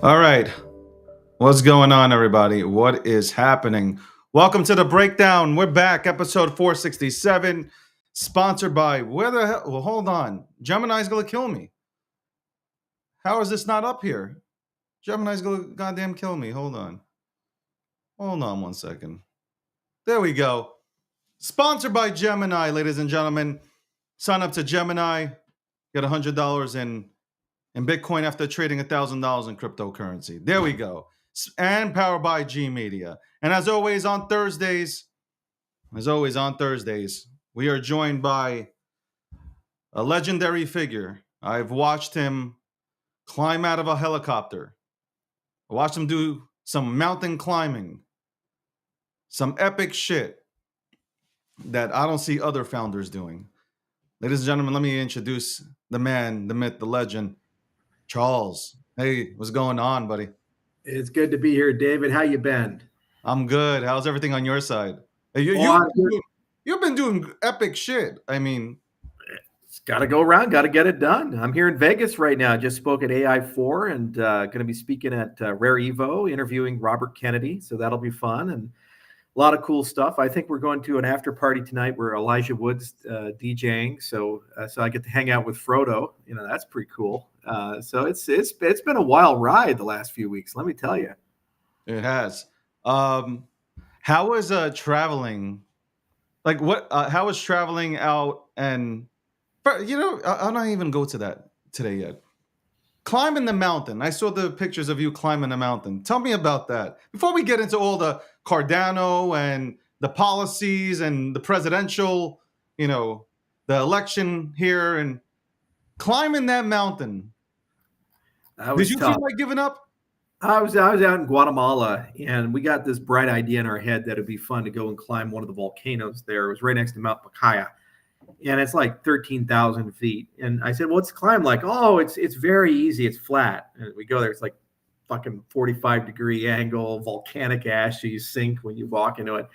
All right. What's going on, everybody? What is happening? Welcome to the breakdown. We're back, episode 467, sponsored by where the hell? Well, hold on. Gemini's gonna kill me. How is this not up here? Gemini's gonna goddamn kill me. Hold on. Hold on one second. There we go. Sponsored by Gemini, ladies and gentlemen. Sign up to Gemini, get $100 in Bitcoin after trading $1,000 in cryptocurrency. There we go. And powered by G Media. And as always on Thursdays, we are joined by a legendary figure. I've watched him climb out of a helicopter. I watched him do some mountain climbing, some epic shit that I don't see other founders doing. Ladies and gentlemen, let me introduce the man, the myth, the legend, Charles. Hey, what's going on, buddy? It's good to be here, David. How you been? I'm good. How's everything on your side? You've been doing epic shit. I mean, it's got to go around, got to get it done. I'm here in Vegas right now. I just spoke at AI4 and going to be speaking at Rare Evo, interviewing Robert Kennedy. So that'll be fun and a lot of cool stuff. I think we're going to an after party tonight where Elijah Wood's DJing. So I get to hang out with Frodo. You know, that's pretty cool. So it's been a wild ride the last few weeks. Let me tell you. It has. How was traveling? Like what? How was traveling out? And I'll not even go to that today yet. Climbing the mountain. I saw the pictures of you climbing the mountain. Tell me about that before we get into all the Cardano and the policies and the presidential, the election here and climbing that mountain. Did you tough. feel like giving up? I was out in Guatemala, and we got this bright idea in our head that it'd be fun to go and climb one of the volcanoes there. It was right next to Mount Pacaya, and it's like 13,000 feet. And I said, "Well, what's climb like?" "Oh, it's very easy. It's flat." And we go there. It's like fucking 45-degree angle, volcanic ash. So you sink when you walk into it,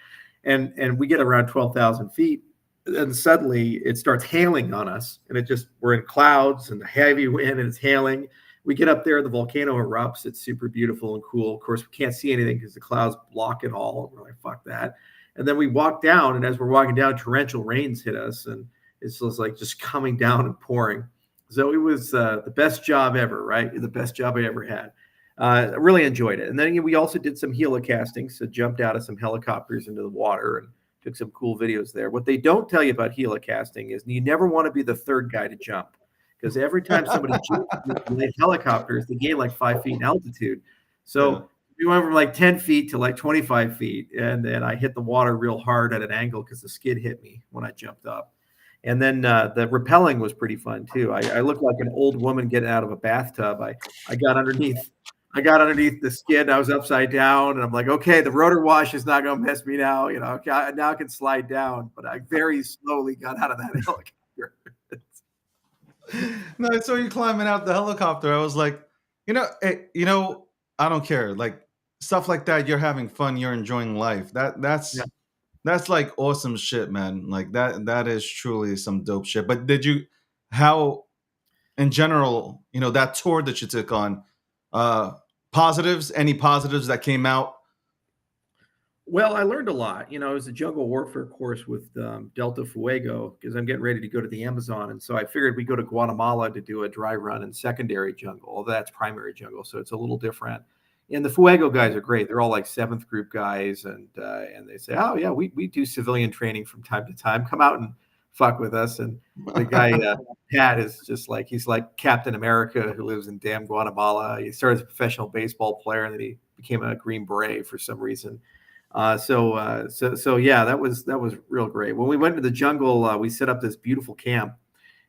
and we get around 12,000 feet, and suddenly it starts hailing on us, and we're in clouds and heavy wind, and it's hailing. We get up there, the volcano erupts. It's super beautiful and cool. Of course, we can't see anything because the clouds block it all. We're like, fuck that. And then we walk down, and as we're walking down, torrential rains hit us, and it's just like just coming down and pouring. So it was the best job ever, right? The best job I ever had. I really enjoyed it. And then we also did some helicasting, so jumped out of some helicopters into the water and took some cool videos there. What they don't tell you about helicasting is you never want to be the third guy to jump. Because every time somebody jumps helicopters, they gain like 5 feet in altitude. So we went from like 10 feet to like 25 feet. And then I hit the water real hard at an angle because the skid hit me when I jumped up. And then the rappelling was pretty fun too. I looked like an old woman getting out of a bathtub. I got underneath the skid. I was upside down, and I'm like, okay, the rotor wash is not going to mess me now. Now I can slide down. But I very slowly got out of that helicopter. No, I saw you climbing out the helicopter. I was like, I don't care. Like stuff like that, you're having fun, you're enjoying life. That's like awesome shit, man. Like that is truly some dope shit. But how in general, that tour that you took on, any positives that came out? Well, I learned a lot. It was a jungle warfare course with Delta Fuego because I'm getting ready to go to the Amazon. And so I figured we go to Guatemala to do a dry run in secondary jungle, although that's primary jungle. So it's a little different. And the Fuego guys are great. They're all like seventh group guys. And they say, oh, yeah, we do civilian training from time to time. Come out and fuck with us. And the guy, Pat, is just like, he's like Captain America who lives in damn Guatemala. He started as a professional baseball player, and then he became a Green Beret for some reason. So yeah, that was real great. When we went to the jungle, we set up this beautiful camp.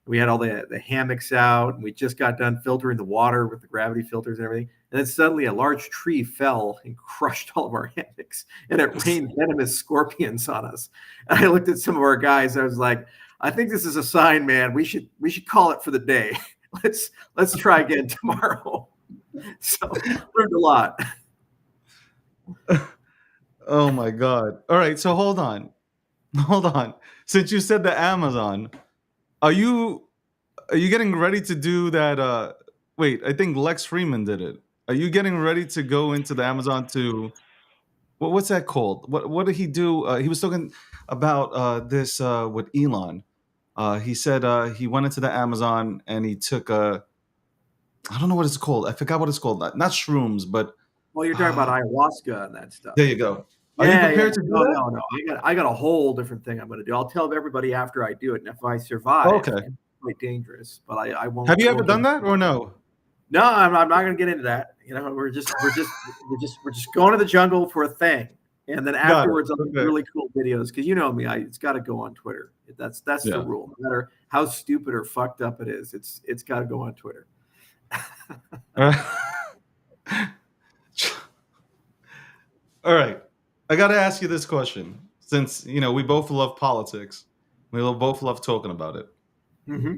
We had all the hammocks out, and we just got done filtering the water with the gravity filters and everything. And then suddenly a large tree fell and crushed all of our hammocks, and it rained venomous scorpions on us. And I looked at some of our guys. I was like, I think this is a sign, man. We should call it for the day. Let's try again tomorrow. So learned a lot. Oh my God. All right. So hold on. Since you said the Amazon, are you getting ready to do that Wait, I think Lex Freeman did it. Are you getting ready to go into the Amazon to what's that called? What did he do? He was talking about this with Elon. He said he went into the Amazon and he took a I don't know what it's called. I forgot what it's called. Not shrooms, but Well, you're talking about ayahuasca and that stuff. there you go. Are you Yeah, yeah. prepared to do No, that? no, no. I got a whole different thing I'm going to do. I'll tell everybody after I do it, and if I survive, Okay. it's quite dangerous. But I won't. Have you I ever won't. done that or no? No, I'm not going to get into that. You know, we're just going to the jungle for a thing, and then Got it. afterwards I'll make Okay. really cool videos because you know me, it's got to go on Twitter. That's the Yeah. rule. No matter how stupid or fucked up it is, it's got to go on Twitter. All right. I got to ask you this question since, we both love politics. We both love talking about it. Mm-hmm.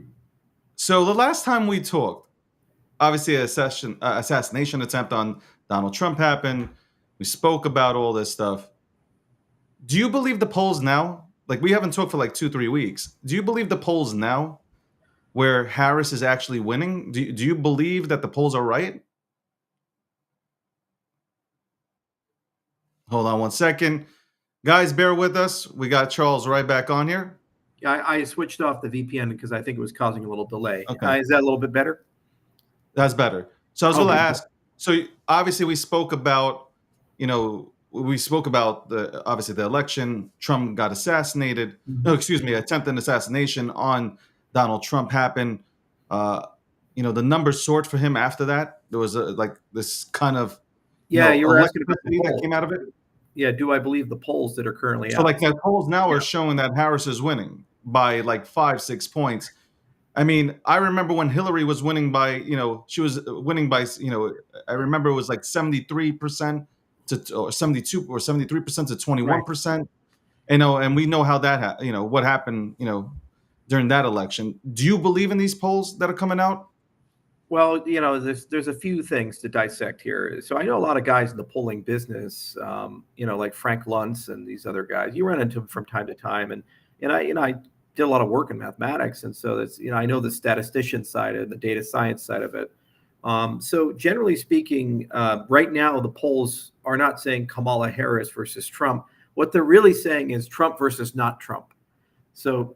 So the last time we talked, obviously an assassination attempt on Donald Trump happened. We spoke about all this stuff. Do you believe the polls now? Like we haven't talked for like 2-3 weeks. Do you believe the polls now where Harris is actually winning? Do you believe that the polls are right? Hold on one second. Guys, bear with us. We got Charles right back on here. Yeah, I switched off the VPN because I think it was causing a little delay. Okay. Is that a little bit better? That's better. So I was going to Okay. ask. So obviously we spoke about, obviously the election. Trump got assassinated. No, excuse me, attempted assassination on Donald Trump happened. The numbers soared for him after that. There was this kind of Yeah, you were asking about the electricity that polls. came out of it. Yeah, do I believe the polls that are currently So out? like the polls now are showing that Harris is winning by like 5-6 points. I mean, I remember when Hillary was winning by, she was winning by, I remember it was like 73% or 72 or 73% to 21%. And we know how that, what happened, during that election. Do you believe in these polls that are coming out? Well, there's a few things to dissect here. So I know a lot of guys in the polling business, like Frank Luntz and these other guys. You run into them from time to time, and I did a lot of work in mathematics, and so that's I know the statistician side and the data science side of it. So generally speaking, right now the polls are not saying Kamala Harris versus Trump. What they're really saying is Trump versus not Trump. So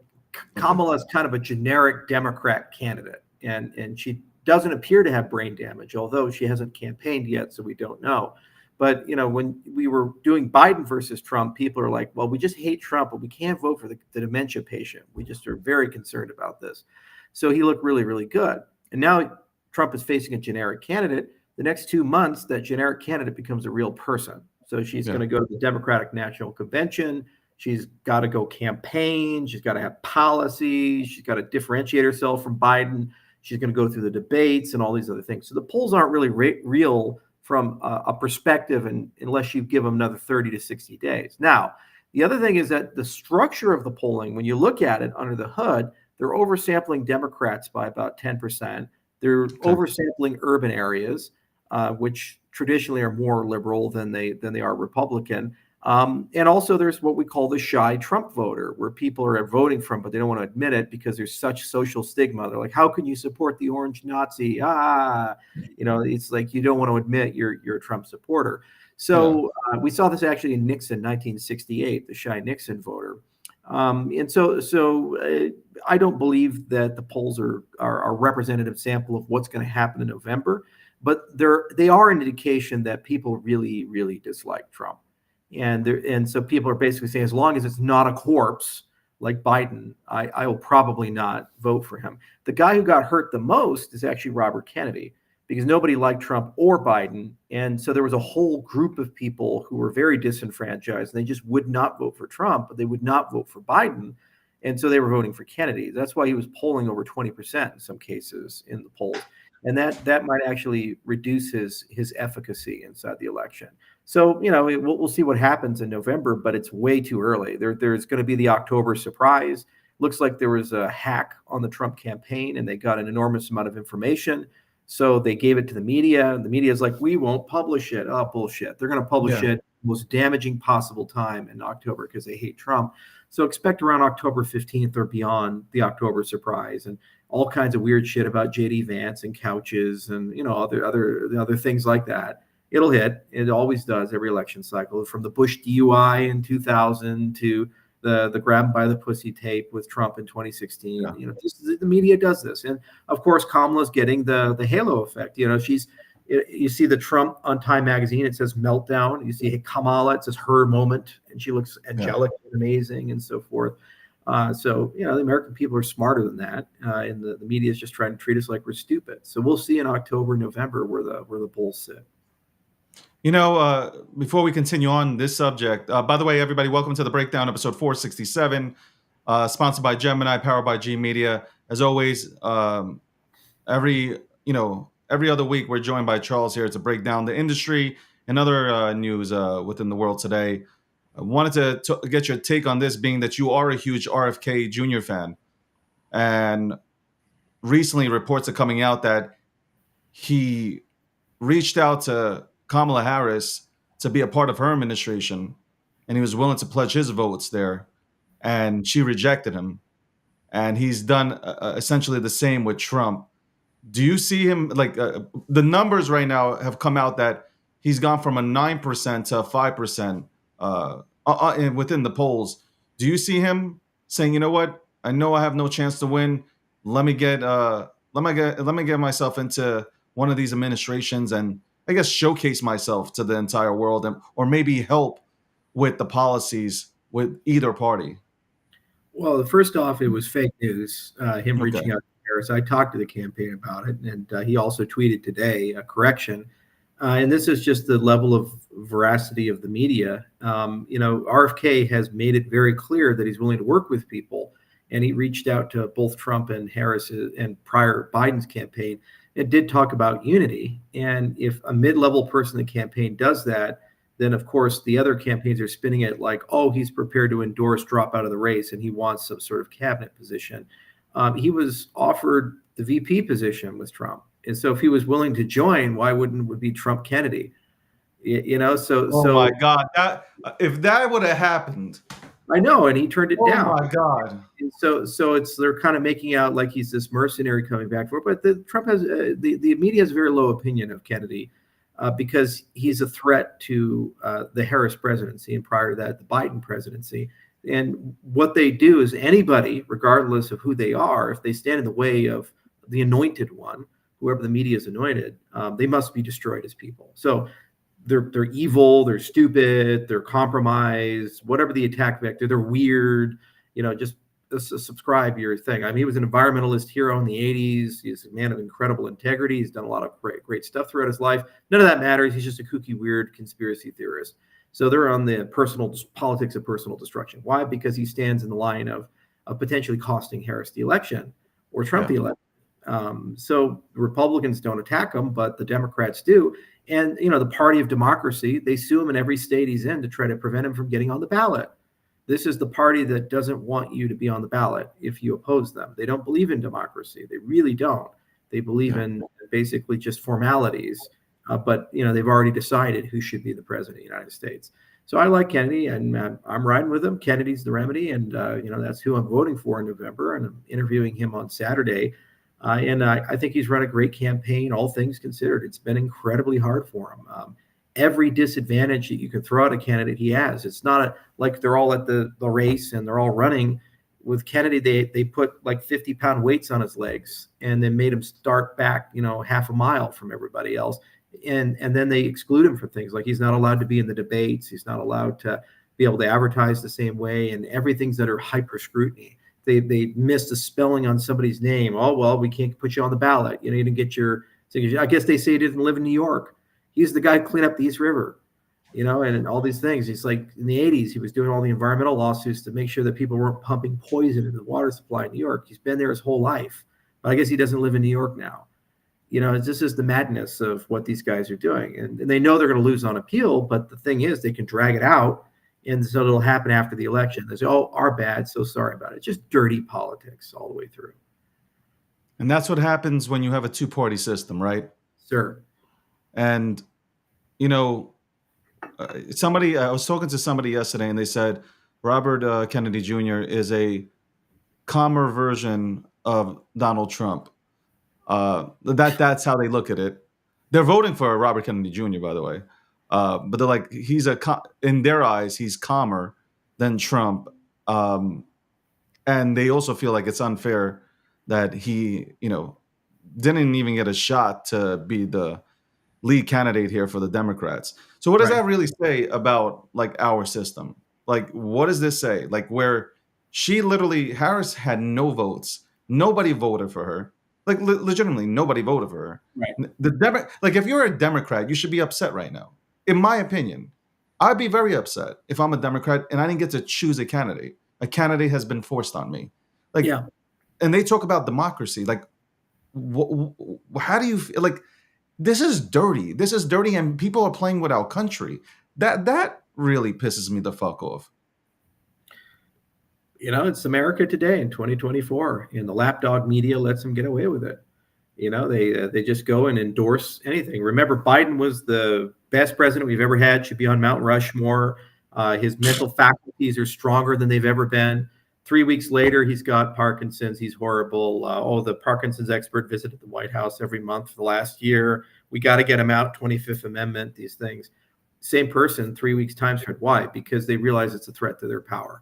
Kamala is kind of a generic Democrat candidate, and she doesn't appear to have brain damage, although she hasn't campaigned yet, so we don't know. But when we were doing Biden versus Trump, people are like, "Well, we just hate Trump, but we can't vote for the dementia patient. We just are very concerned about this." So he looked really, really good. And now Trump is facing a generic candidate. The next 2 months, that generic candidate becomes a real person. So she's going to go to the Democratic National Convention. She's got to go campaign. She's got to have policies. She's got to differentiate herself from Biden. She's going to go through the debates and all these other things. So the polls aren't really real from a perspective, unless you give them another 30 to 60 days. Now, the other thing is that the structure of the polling, when you look at it under the hood, they're oversampling Democrats by about 10%. They're oversampling urban areas, which traditionally are more liberal than they are Republican. And also there's what we call the shy Trump voter, where people are voting for him, but they don't want to admit it because there's such social stigma. They're like, how can you support the orange Nazi? It's like you don't want to admit you're a Trump supporter. So we saw this actually in Nixon, 1968, the shy Nixon voter. And so I don't believe that the polls are a representative sample of what's going to happen in November, but they are an indication that people really, really dislike Trump. And so people are basically saying, as long as it's not a corpse like Biden, I will probably not vote for him. The guy who got hurt the most is actually Robert Kennedy, because nobody liked Trump or Biden. And so there was a whole group of people who were very disenfranchised, and they just would not vote for Trump, but they would not vote for Biden. And so they were voting for Kennedy. That's why he was polling over 20% in some cases in the polls. And that might actually reduce his efficacy inside the election. So, we'll see what happens in November, but it's way too early. There's going to be the October surprise. Looks like there was a hack on the Trump campaign, and they got an enormous amount of information. So they gave it to the media, and the media is like, we won't publish it. Oh, bullshit. They're going to publish it most damaging possible time in October because they hate Trump. So expect around October 15th or beyond the October surprise and all kinds of weird shit about JD Vance and couches and other things like that. It'll hit. It always does every election cycle, from the Bush DUI in 2000 to the grab by the pussy tape with Trump in 2016. Yeah. The media does this, and of course Kamala's getting the halo effect. You see the Trump on Time magazine, it says meltdown. You see Kamala, it says her moment, and she looks angelic and amazing and so forth. The American people are smarter than that, and the media is just trying to treat us like we're stupid. So we'll see in October, November where the polls sit. Before we continue on this subject, by the way, everybody, welcome to the Breakdown, episode 467, sponsored by Gemini, powered by G Media. As always, every other week, we're joined by Charles here to break down the industry and other news within the world today. I wanted to get your take on this, being that you are a huge RFK Jr. fan. And recently, reports are coming out that he reached out to Kamala Harris to be a part of her administration, and he was willing to pledge his votes there, and she rejected him. And he's done essentially the same with Trump. Do you see him, the numbers right now have come out that he's gone from a 9% to a 5% within the polls. Do you see him saying, you know what? I know I have no chance to win. Let me get myself into one of these administrations and I guess showcase myself to the entire world, or maybe help with the policies with either party? Well, first off, it was fake news, him Okay. reaching out to Harris. I talked to the campaign about it, and he also tweeted today a correction. And this is just the level of veracity of the media. RFK has made it very clear that he's willing to work with people, and he reached out to both Trump and Harris and prior Biden's campaign. It did talk about unity, and if a mid-level person in the campaign does that, then of course the other campaigns are spinning it like, oh, he's prepared to endorse drop out of the race and he wants some sort of cabinet position. He was offered the VP position with Trump, and so if he was willing to join, why wouldn't it would be Trump Kennedy? Oh my God! If that would have happened, I know, and he turned it down. Oh my God! And so they're kind of making out like he's this mercenary coming back for it. But Trump has the media has a very low opinion of Kennedy because he's a threat to the Harris presidency, and prior to that, the Biden presidency. And what they do is anybody, regardless of who they are, if they stand in the way of the anointed one, whoever the media is anointed, they must be destroyed as people. So they're evil, they're stupid, they're compromised, whatever the attack vector, they're weird, just subscribe your thing. I mean, he was an environmentalist hero in the 80s. He's a man of incredible integrity. He's done a lot of great stuff throughout his life. None of that matters. He's just a kooky, weird conspiracy theorist. So they're on the politics of personal destruction. Why? Because he stands in the line of potentially costing Harris the election or Trump the election. So Republicans don't attack him, but the Democrats do. And, the party of democracy, they sue him in every state he's in to try to prevent him from getting on the ballot. This is the party that doesn't want you to be on the ballot if you oppose them. They don't believe in democracy. They really don't. They believe in basically just formalities. But they've already decided who should be the president of the United States. So I like Kennedy, and I'm riding with him. Kennedy's the remedy, and that's who I'm voting for in November. And I'm interviewing him on Saturday. And I think he's run a great campaign, all things considered. It's been incredibly hard for him. Every disadvantage that you can throw at a candidate he has. It's not like they're all at the race and they're all running. With Kennedy, they put like 50-pound weights on his legs and then made him start back, half a mile from everybody else. And then they exclude him from things like he's not allowed to be in the debates. He's not allowed to be able to advertise the same way, and everything's under hyper scrutiny. They missed a spelling on somebody's name. Oh, well, we can't put you on the ballot. You didn't get your signature. I guess they say he didn't live in New York. He's the guy who cleaned up the East River, and all these things. He's like in the 80s, he was doing all the environmental lawsuits to make sure that people weren't pumping poison into the water supply in New York. He's been there his whole life, but I guess he doesn't live in New York now. This is the madness of what these guys are doing. And they know they're going to lose on appeal, but the thing is they can drag it out. And so it'll happen after the election. They say, oh, our bad, so sorry about it. It's just dirty politics all the way through. And that's what happens when you have a two-party system, right? Sure. And, somebody, I was talking to somebody yesterday, and they said Robert Kennedy Jr. is a calmer version of Donald Trump. That's how they look at it. They're voting for Robert Kennedy Jr. by the way, but they're like in their eyes he's calmer than Trump, and they also feel like it's unfair that he didn't even get a shot to be the lead candidate here for the Democrats. So what does Right. that really say about like our system? Like what does this say? Like where Harris had no votes, nobody voted for her. Like legitimately nobody voted for her. Right. Like if you're a Democrat, you should be upset right now. In my opinion, I'd be very upset if I'm a Democrat and I didn't get to choose a candidate. A candidate has been forced on me. Like, Yeah. and they talk about democracy. Like, how do you feel? Like, this is dirty. This is dirty, and people are playing with our country. That really pisses me the fuck off. It's America today in 2024, and the lapdog media lets them get away with it. They just go and endorse anything. Remember, Biden was the best president we've ever had. Should be on Mount Rushmore. His mental faculties are stronger than they've ever been. 3 weeks later, he's got Parkinson's. He's horrible. The Parkinson's expert visited the White House every month for the last year. We got to get him out. 25th Amendment, these things. Same person, 3 weeks time spread. Why? Because they realize it's a threat to their power.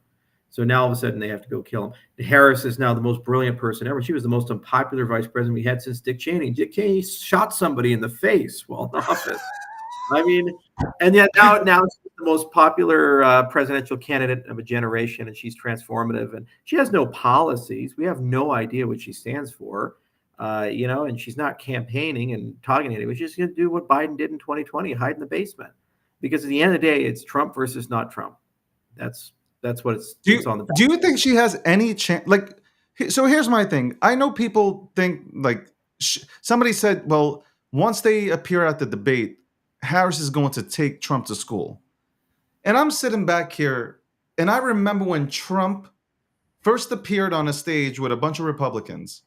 So now all of a sudden they have to go kill him. Harris is now the most brilliant person ever. She was the most unpopular vice president we had since Dick Cheney. Dick Cheney shot somebody in the face while in office. I mean, and yet now she's the most popular presidential candidate of a generation, and she's transformative. And she has no policies. We have no idea what she stands for, and she's not campaigning and talking to anyone. She's going to do what Biden did in 2020, hide in the basement. Because at the end of the day, it's Trump versus not Trump. That's what it's on the back. Do you think she has any chance? Like, so here's my thing. I know people think like somebody said, well, once they appear at the debate, Harris is going to take Trump to school. And I'm sitting back here, and I remember when Trump first appeared on a stage with a bunch of Republicans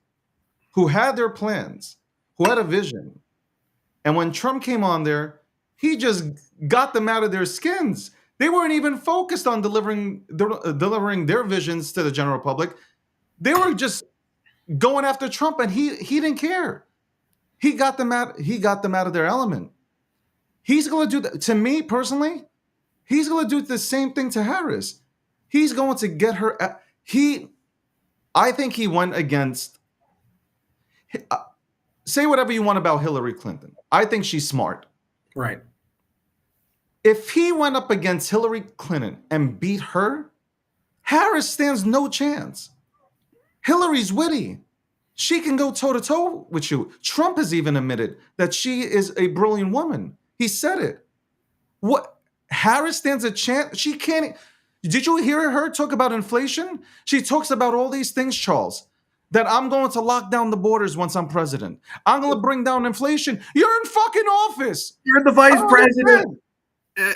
who had their plans, who had a vision. And when Trump came on there, he just got them out of their skins. They weren't even focused on delivering their visions to the general public. They were just going after Trump, and he didn't care. He got them out of their element. He's going to do that. To me personally, he's going to do the same thing to Harris. He's going to get her. I think he went against. Say whatever you want about Hillary Clinton. I think she's smart. Right. If he went up against Hillary Clinton and beat her, Harris stands no chance. Hillary's witty. She can go toe-to-toe with you. Trump has even admitted that she is a brilliant woman. He said it. What? Harris stands a chance? She can't. Did you hear her talk about inflation? She talks about all these things, Charles, that I'm going to lock down the borders once I'm president. I'm going to bring down inflation. You're in fucking office. You're the vice president.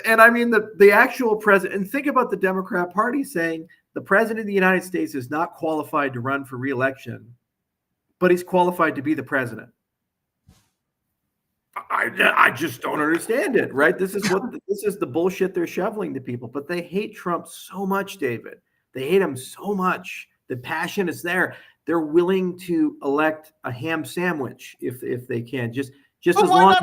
And I mean, the actual president, and think about the Democrat Party saying the president of the United States is not qualified to run for re-election, but he's qualified to be the president. I just don't understand it, right? This is the bullshit they're shoveling to people, but they hate Trump so much, David. They hate him so much. The passion is there. They're willing to elect a ham sandwich if they can. Just but as long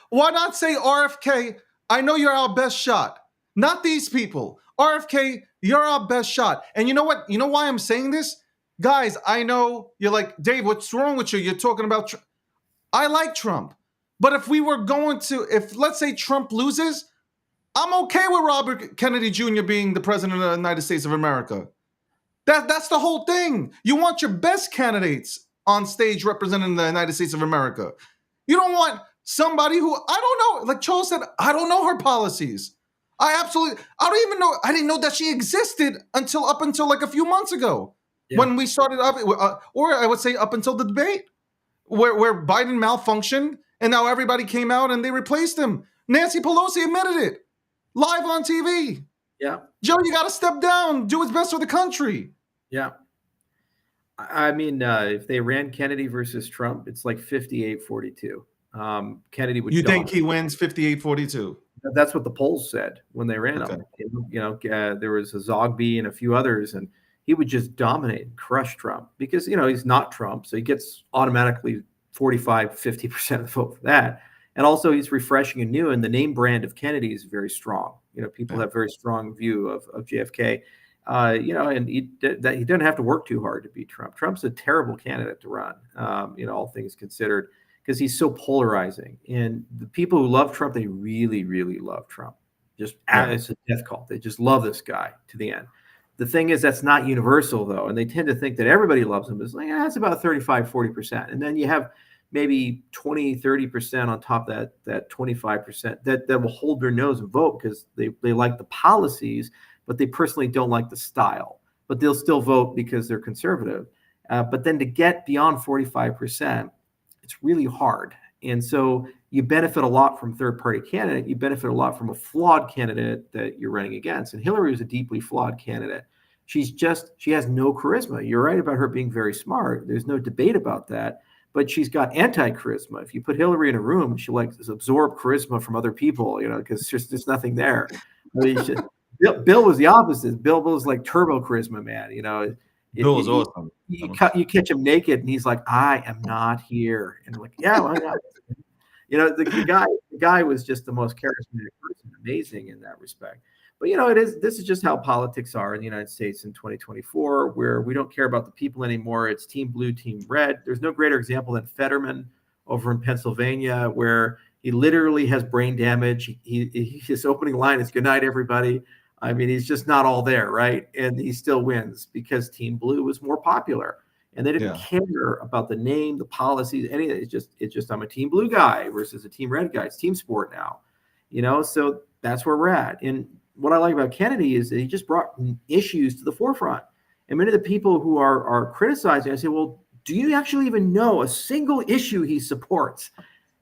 why not say RFK, I know you're our best shot. Not these people. RFK, you're our best shot. And you know what? You know why I'm saying this? Guys, I know you're like, Dave, what's wrong with you? You're talking about Trump. I like Trump. But if let's say Trump loses, I'm okay with Robert Kennedy Jr. being the president of the United States of America. That's the whole thing. You want your best candidates on stage representing the United States of America. You don't want somebody who, I don't know, like Charles said, I don't know her policies. I don't even know, I didn't know that she existed up until like a few months ago when we started up, or I would say up until the debate where Biden malfunctioned and now everybody came out and they replaced him. Nancy Pelosi admitted it live on TV. Yeah. Joe, you got to step down, do what's best for the country. Yeah. I mean, if they ran Kennedy versus Trump, it's like 58-42. Kennedy would. You think he wins 58-42? That's what the polls said when they ran Okay. him. There was a Zogby and a few others, and he would just dominate and crush Trump because, he's not Trump. So he gets automatically 45-50% of the vote for that. And also he's refreshing and new, and the name brand of Kennedy is very strong. People have very strong view of JFK. And he doesn't have to work too hard to beat Trump. Trump's a terrible candidate to run, all things considered, because he's so polarizing. And the people who love Trump, they really, really love Trump. It's a death cult. They just love this guy to the end. The thing is, that's not universal, though. And they tend to think that everybody loves him. It's like, it's about 35-40%. And then you have maybe 20-30% on top of that 25% that will hold their nose and vote because they like the policies, but they personally don't like the style. But they'll still vote because they're conservative. But then to get beyond 45%, it's really hard. And so you benefit a lot from third-party candidate. You benefit a lot from a flawed candidate that you're running against. And Hillary was a deeply flawed candidate. She has no charisma. You're right about her being very smart. There's no debate about that. But she's got anti-charisma. If you put Hillary in a room, she'll absorb charisma from other people, because there's nothing there. Bill was the opposite. Bill was like turbo charisma, man. Bill was awesome. You catch him naked, and he's like, "I am not here," and I'm like, "Yeah, why not?" The guy was just the most charismatic person, amazing in that respect. But this is just how politics are in the United States in 2024, where we don't care about the people anymore. It's team blue, team red. There's no greater example than Fetterman over in Pennsylvania, where he literally has brain damage. His opening line is "Good night, everybody." I mean, he's just not all there, right? And he still wins because Team Blue was more popular, and they didn't care about the name, the policies, anything. It's just I'm a Team Blue guy versus a Team Red guy. It's team sport now, So that's where we're at. And what I like about Kennedy is that he just brought issues to the forefront. And many of the people who are criticizing, I say, well, do you actually even know a single issue he supports?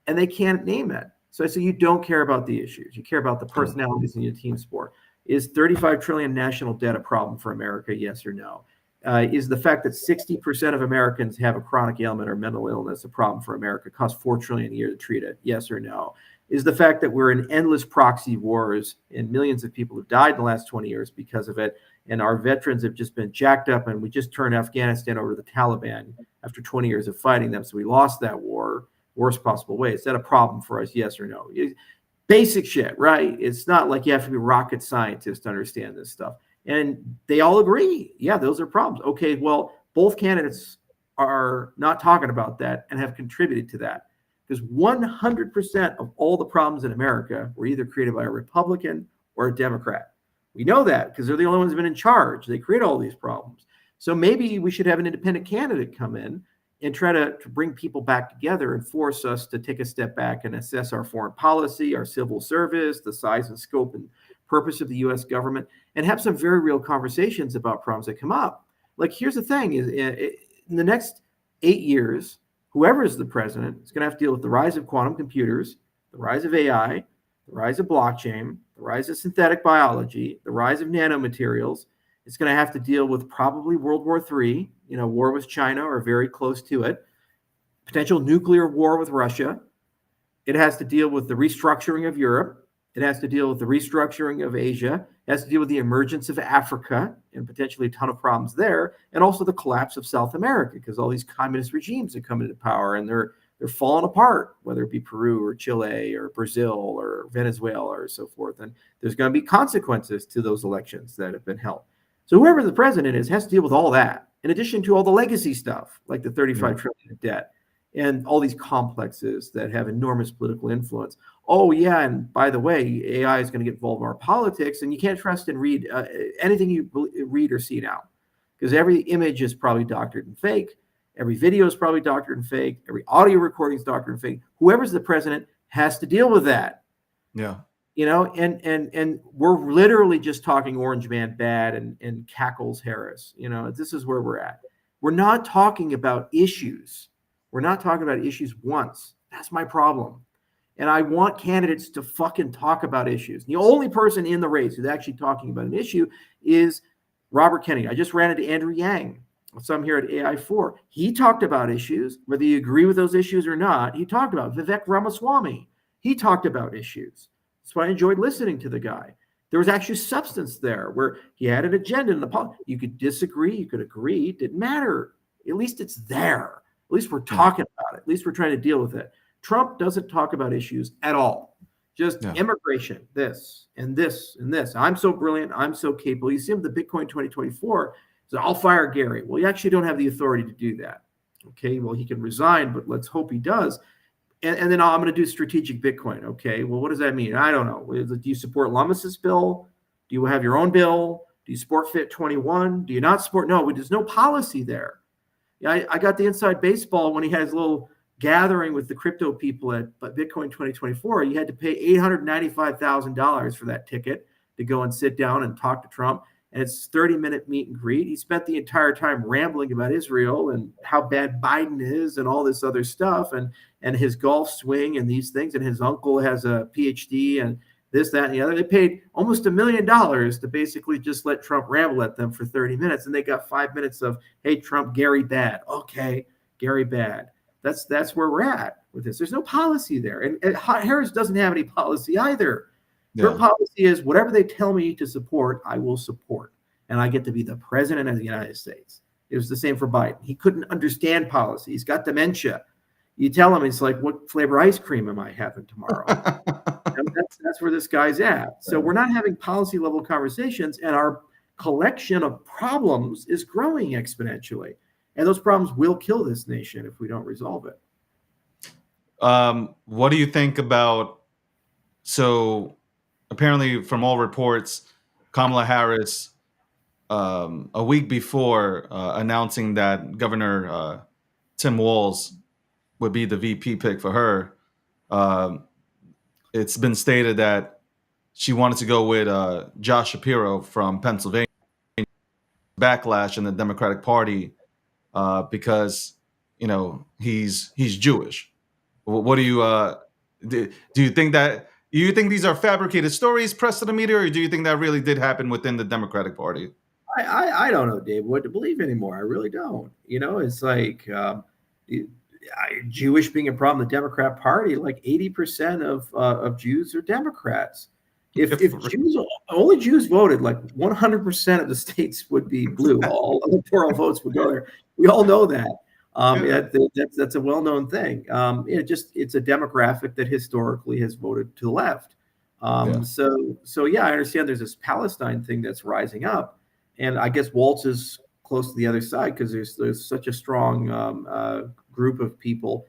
And they can't name it. So I say, you don't care about the issues. You care about the personalities in your team sport. Is 35 trillion national debt a problem for America? Yes or no? Is the fact that 60% of Americans have a chronic ailment or mental illness a problem for America? It costs $4 trillion a year to treat it. Yes or no? Is the fact that we're in endless proxy wars and millions of people have died in the last 20 years because of it, and our veterans have just been jacked up, and we just turned Afghanistan over to the Taliban after 20 years of fighting them, so we lost that war worst possible way. Is that a problem for us? Yes or no? Basic shit, right? It's not like you have to be a rocket scientist to understand this stuff. And they all agree, yeah, those are problems. Okay, well, both candidates are not talking about that and have contributed to that. Because 100% of all the problems in America were either created by a Republican or a Democrat. We know that because they're the only ones who've been in charge. They create all these problems. So maybe we should have an independent candidate come in and try to bring people back together and force us to take a step back and assess our foreign policy, our civil service, the size and scope and purpose of the U.S. government, and have some very real conversations about problems that come up. Like, here's the thing, is in the next 8 years, whoever is the president is going to have to deal with the rise of quantum computers, the rise of AI, the rise of blockchain, the rise of synthetic biology, the rise of nanomaterials. It's going to have to deal with probably World War III, war with China or very close to it, potential nuclear war with Russia. It has to deal with the restructuring of Europe. It has to deal with the restructuring of Asia. It has to deal with the emergence of Africa and potentially a ton of problems there, and also the collapse of South America because all these communist regimes are coming into power and they're falling apart, whether it be Peru or Chile or Brazil or Venezuela or so forth. And there's going to be consequences to those elections that have been held. So whoever the president is has to deal with all that, in addition to all the legacy stuff, like the 35 trillion of debt and all these complexes that have enormous political influence. Oh, yeah, and by the way, AI is going to get involved in our politics, and you can't trust and read anything you read or see now, because every image is probably doctored and fake. Every video is probably doctored and fake. Every audio recording is doctored and fake. Whoever's the president has to deal with that. Yeah. And we're literally just talking Orange Man bad and Cackles Harris. This is where we're at. We're not talking about issues. We're not talking about issues once. That's my problem. And I want candidates to fucking talk about issues. The only person in the race who's actually talking about an issue is Robert Kennedy. I just ran into Andrew Yang. So I'm here at AI4. He talked about issues, whether you agree with those issues or not. He talked about Vivek Ramaswamy. He talked about issues. That's why I enjoyed listening to the guy. There was actually substance there where he had an agenda in the you could disagree, you could agree, it didn't matter. At least it's there. At least we're talking about it. At least we're trying to deal with it. Trump doesn't talk about issues at all. Just immigration, this and this and this. I'm so brilliant. I'm so capable. You see him, the Bitcoin 2024, so I'll fire Gary. Well, you actually don't have the authority to do that. Okay, well, he can resign, but let's hope he does. And then I'm going to do strategic Bitcoin. Okay, well, what does that mean? I don't know. Do you support Lummis's bill? Do you have your own bill? Do you support Fit 21? Do you not support? No, there's no policy there. Yeah, I got the inside baseball when he had his little gathering with the crypto people at Bitcoin 2024. You had to pay $895,000 for that ticket to go and sit down and talk to Trump. And it's 30-minute meet and greet. He spent the entire time rambling about Israel and how bad Biden is and all this other stuff and his golf swing and these things. And his uncle has a PhD and this, that, and the other. They paid almost $1 million to basically just let Trump ramble at them for 30 minutes. And they got 5 minutes of, hey, Trump, Gary bad. Okay, Gary bad. That's where we're at with this. There's no policy there. And Harris doesn't have any policy either. Her policy is whatever they tell me to support, I will support. And I get to be the president of the United States. It was the same for Biden. He couldn't understand policy. He's got dementia. You tell him, it's like, what flavor ice cream am I having tomorrow? That's where this guy's at. So we're not having policy level conversations, and our collection of problems is growing exponentially. And those problems will kill this nation if we don't resolve it. What do you think about, so apparently from all reports, Kamala Harris, a week before announcing that Governor Tim Walz would be the VP pick for her, it's been stated that she wanted to go with Josh Shapiro from Pennsylvania. Backlash in the Democratic Party because he's Jewish. What do you think that? Do you think these are fabricated stories pressed to the media, or do you think that really did happen within the Democratic Party? I don't know, Dave, what to believe anymore. I really don't. It's like Jewish being a problem in the Democrat Party. Like 80% of Jews are Democrats. If Jews, only Jews voted, like 100% of the states would be blue. All electoral votes would go there. We all know that. That's a well-known thing. It's a demographic that historically has voted to the left. So I understand there's this Palestine thing that's rising up, and I guess Waltz is close to the other side because there's such a strong group of people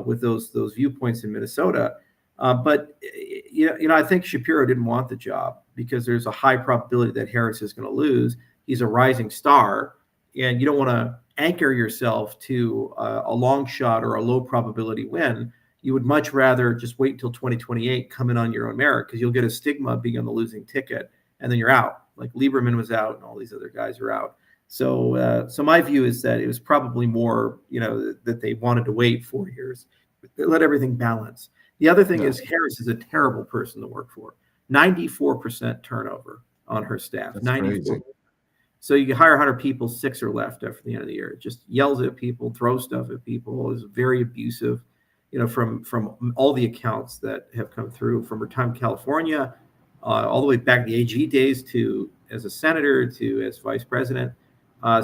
with those viewpoints in Minnesota. But I think Shapiro didn't want the job because there's a high probability that Harris is going to lose. He's a rising star, and you don't want to anchor yourself to a long shot or a low probability win. You would much rather just wait until 2028, come in on your own merit, because you'll get a stigma of being on the losing ticket, and then you're out. Like Lieberman was out, and all these other guys are out. So my view is that it was probably more, that they wanted to wait 4 years, let everything balance. The other thing is Harris is a terrible person to work for. 94% turnover on her staff. That's 94%. crazy. So you hire 100 people, 6 are left after the end of the year. It just yells at people, throws stuff at people, is very abusive, from all the accounts that have come through from her time in California, all the way back to the AG days, to as a senator, to as vice president.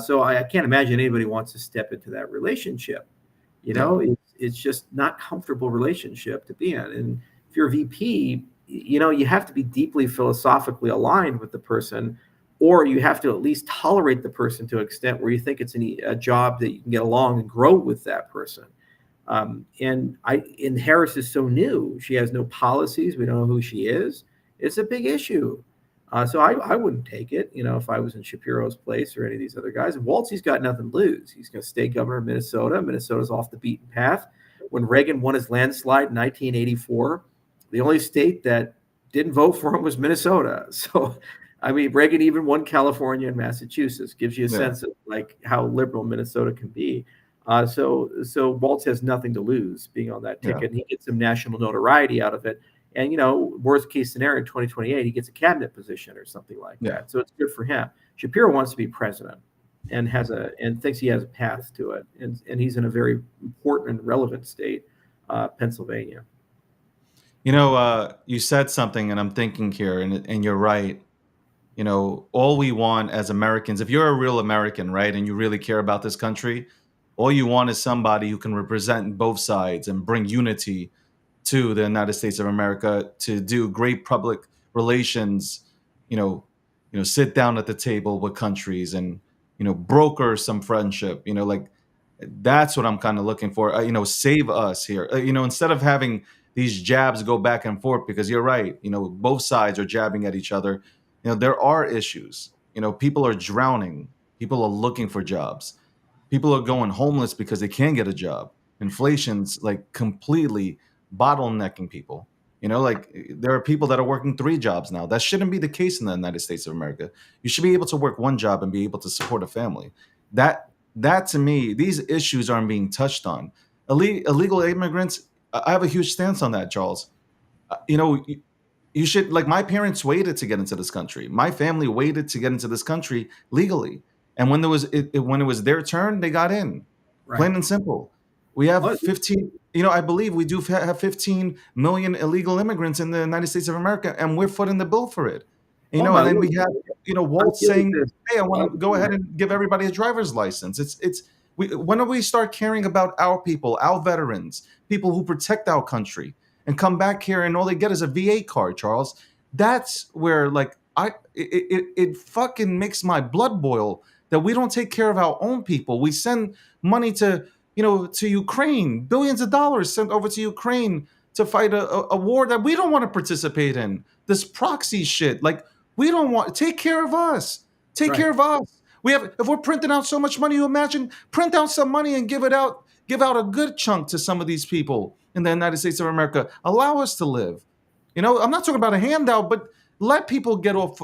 So I can't imagine anybody wants to step into that relationship. It's just not comfortable relationship to be in. And if you're a VP, you have to be deeply philosophically aligned with the person, or you have to at least tolerate the person to an extent where you think it's a job that you can get along and grow with that person. And Harris is so new. She has no policies. We don't know who she is. It's a big issue. So I wouldn't take it, if I was in Shapiro's place or any of these other guys. And Waltz, he's got nothing to lose. He's going to stay governor of Minnesota. Minnesota's off the beaten path. When Reagan won his landslide in 1984, the only state that didn't vote for him was Minnesota. So, Reagan even won California and Massachusetts. Gives you a sense of like how liberal Minnesota can be. So Waltz has nothing to lose being on that ticket. And he gets some national notoriety out of it. And, worst case scenario in 2028, he gets a cabinet position or something like that. So it's good for him. Shapiro wants to be president and thinks he has a path to it. And he's in a very important and relevant state, Pennsylvania. You said something, and I'm thinking here, and you're right. All we want as Americans, if you're a real American, right, and you really care about this country, all you want is somebody who can represent both sides and bring unity to the United States of America, to do great public relations, you know, sit down at the table with countries and broker some friendship. Like that's what I'm kind of looking for. Save us here. Instead of having these jabs go back and forth, because you're right. Both sides are jabbing at each other. There are issues. People are drowning. People are looking for jobs. People are going homeless because they can't get a job. Inflation's like completely bottlenecking people. Like there are people that are working 3 jobs now. That shouldn't be the case in the United States of America. You should be able to work 1 job and be able to support a family. That to me, these issues aren't being touched on. Illegal immigrants, I have a huge stance on that, Charles. You should, like, my parents waited to get into this country. My family waited to get into this country legally, and when when it was their turn, they got in. Right. Plain and simple. We have Well, 15. I believe we do have 15 million illegal immigrants in the United States of America, and we're footing the bill for it. oh my And then word. we have I'm Walt feeling saying, this. "Hey, I want I'm to go ahead and give everybody a driver's license." When do we start caring about our people, our veterans, people who protect our country, and come back here and all they get is a VA card, Charles? That's where, like, it fucking makes my blood boil that we don't take care of our own people. We send money to Ukraine, billions of dollars sent over to Ukraine to fight a war that we don't want to participate in. This proxy shit, like, we don't want. Take care of us. Take Right. care of us. If we're printing out so much money, you imagine print out some money and give out a good chunk to some of these people in the United States of America. Allow us to live. I'm not talking about a handout, but let people get off.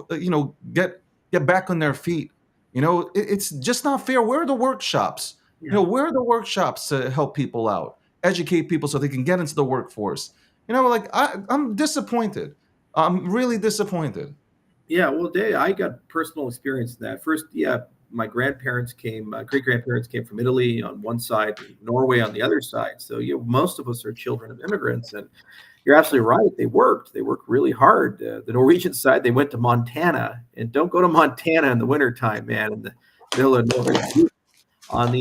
Get back on their feet. It's just not fair. Where are the workshops? Yeah. Where are the workshops to help people out, educate people so they can get into the workforce? Like, I'm disappointed. I'm really disappointed. Yeah, well, Dave, I got personal experience in that. First, yeah, my grandparents came, great grandparents came from Italy on one side, Norway on the other side. So, most of us are children of immigrants, and you're absolutely right. They worked really hard. The Norwegian side, they went to Montana, and don't go to Montana in the wintertime, man, in the middle of nowhere. On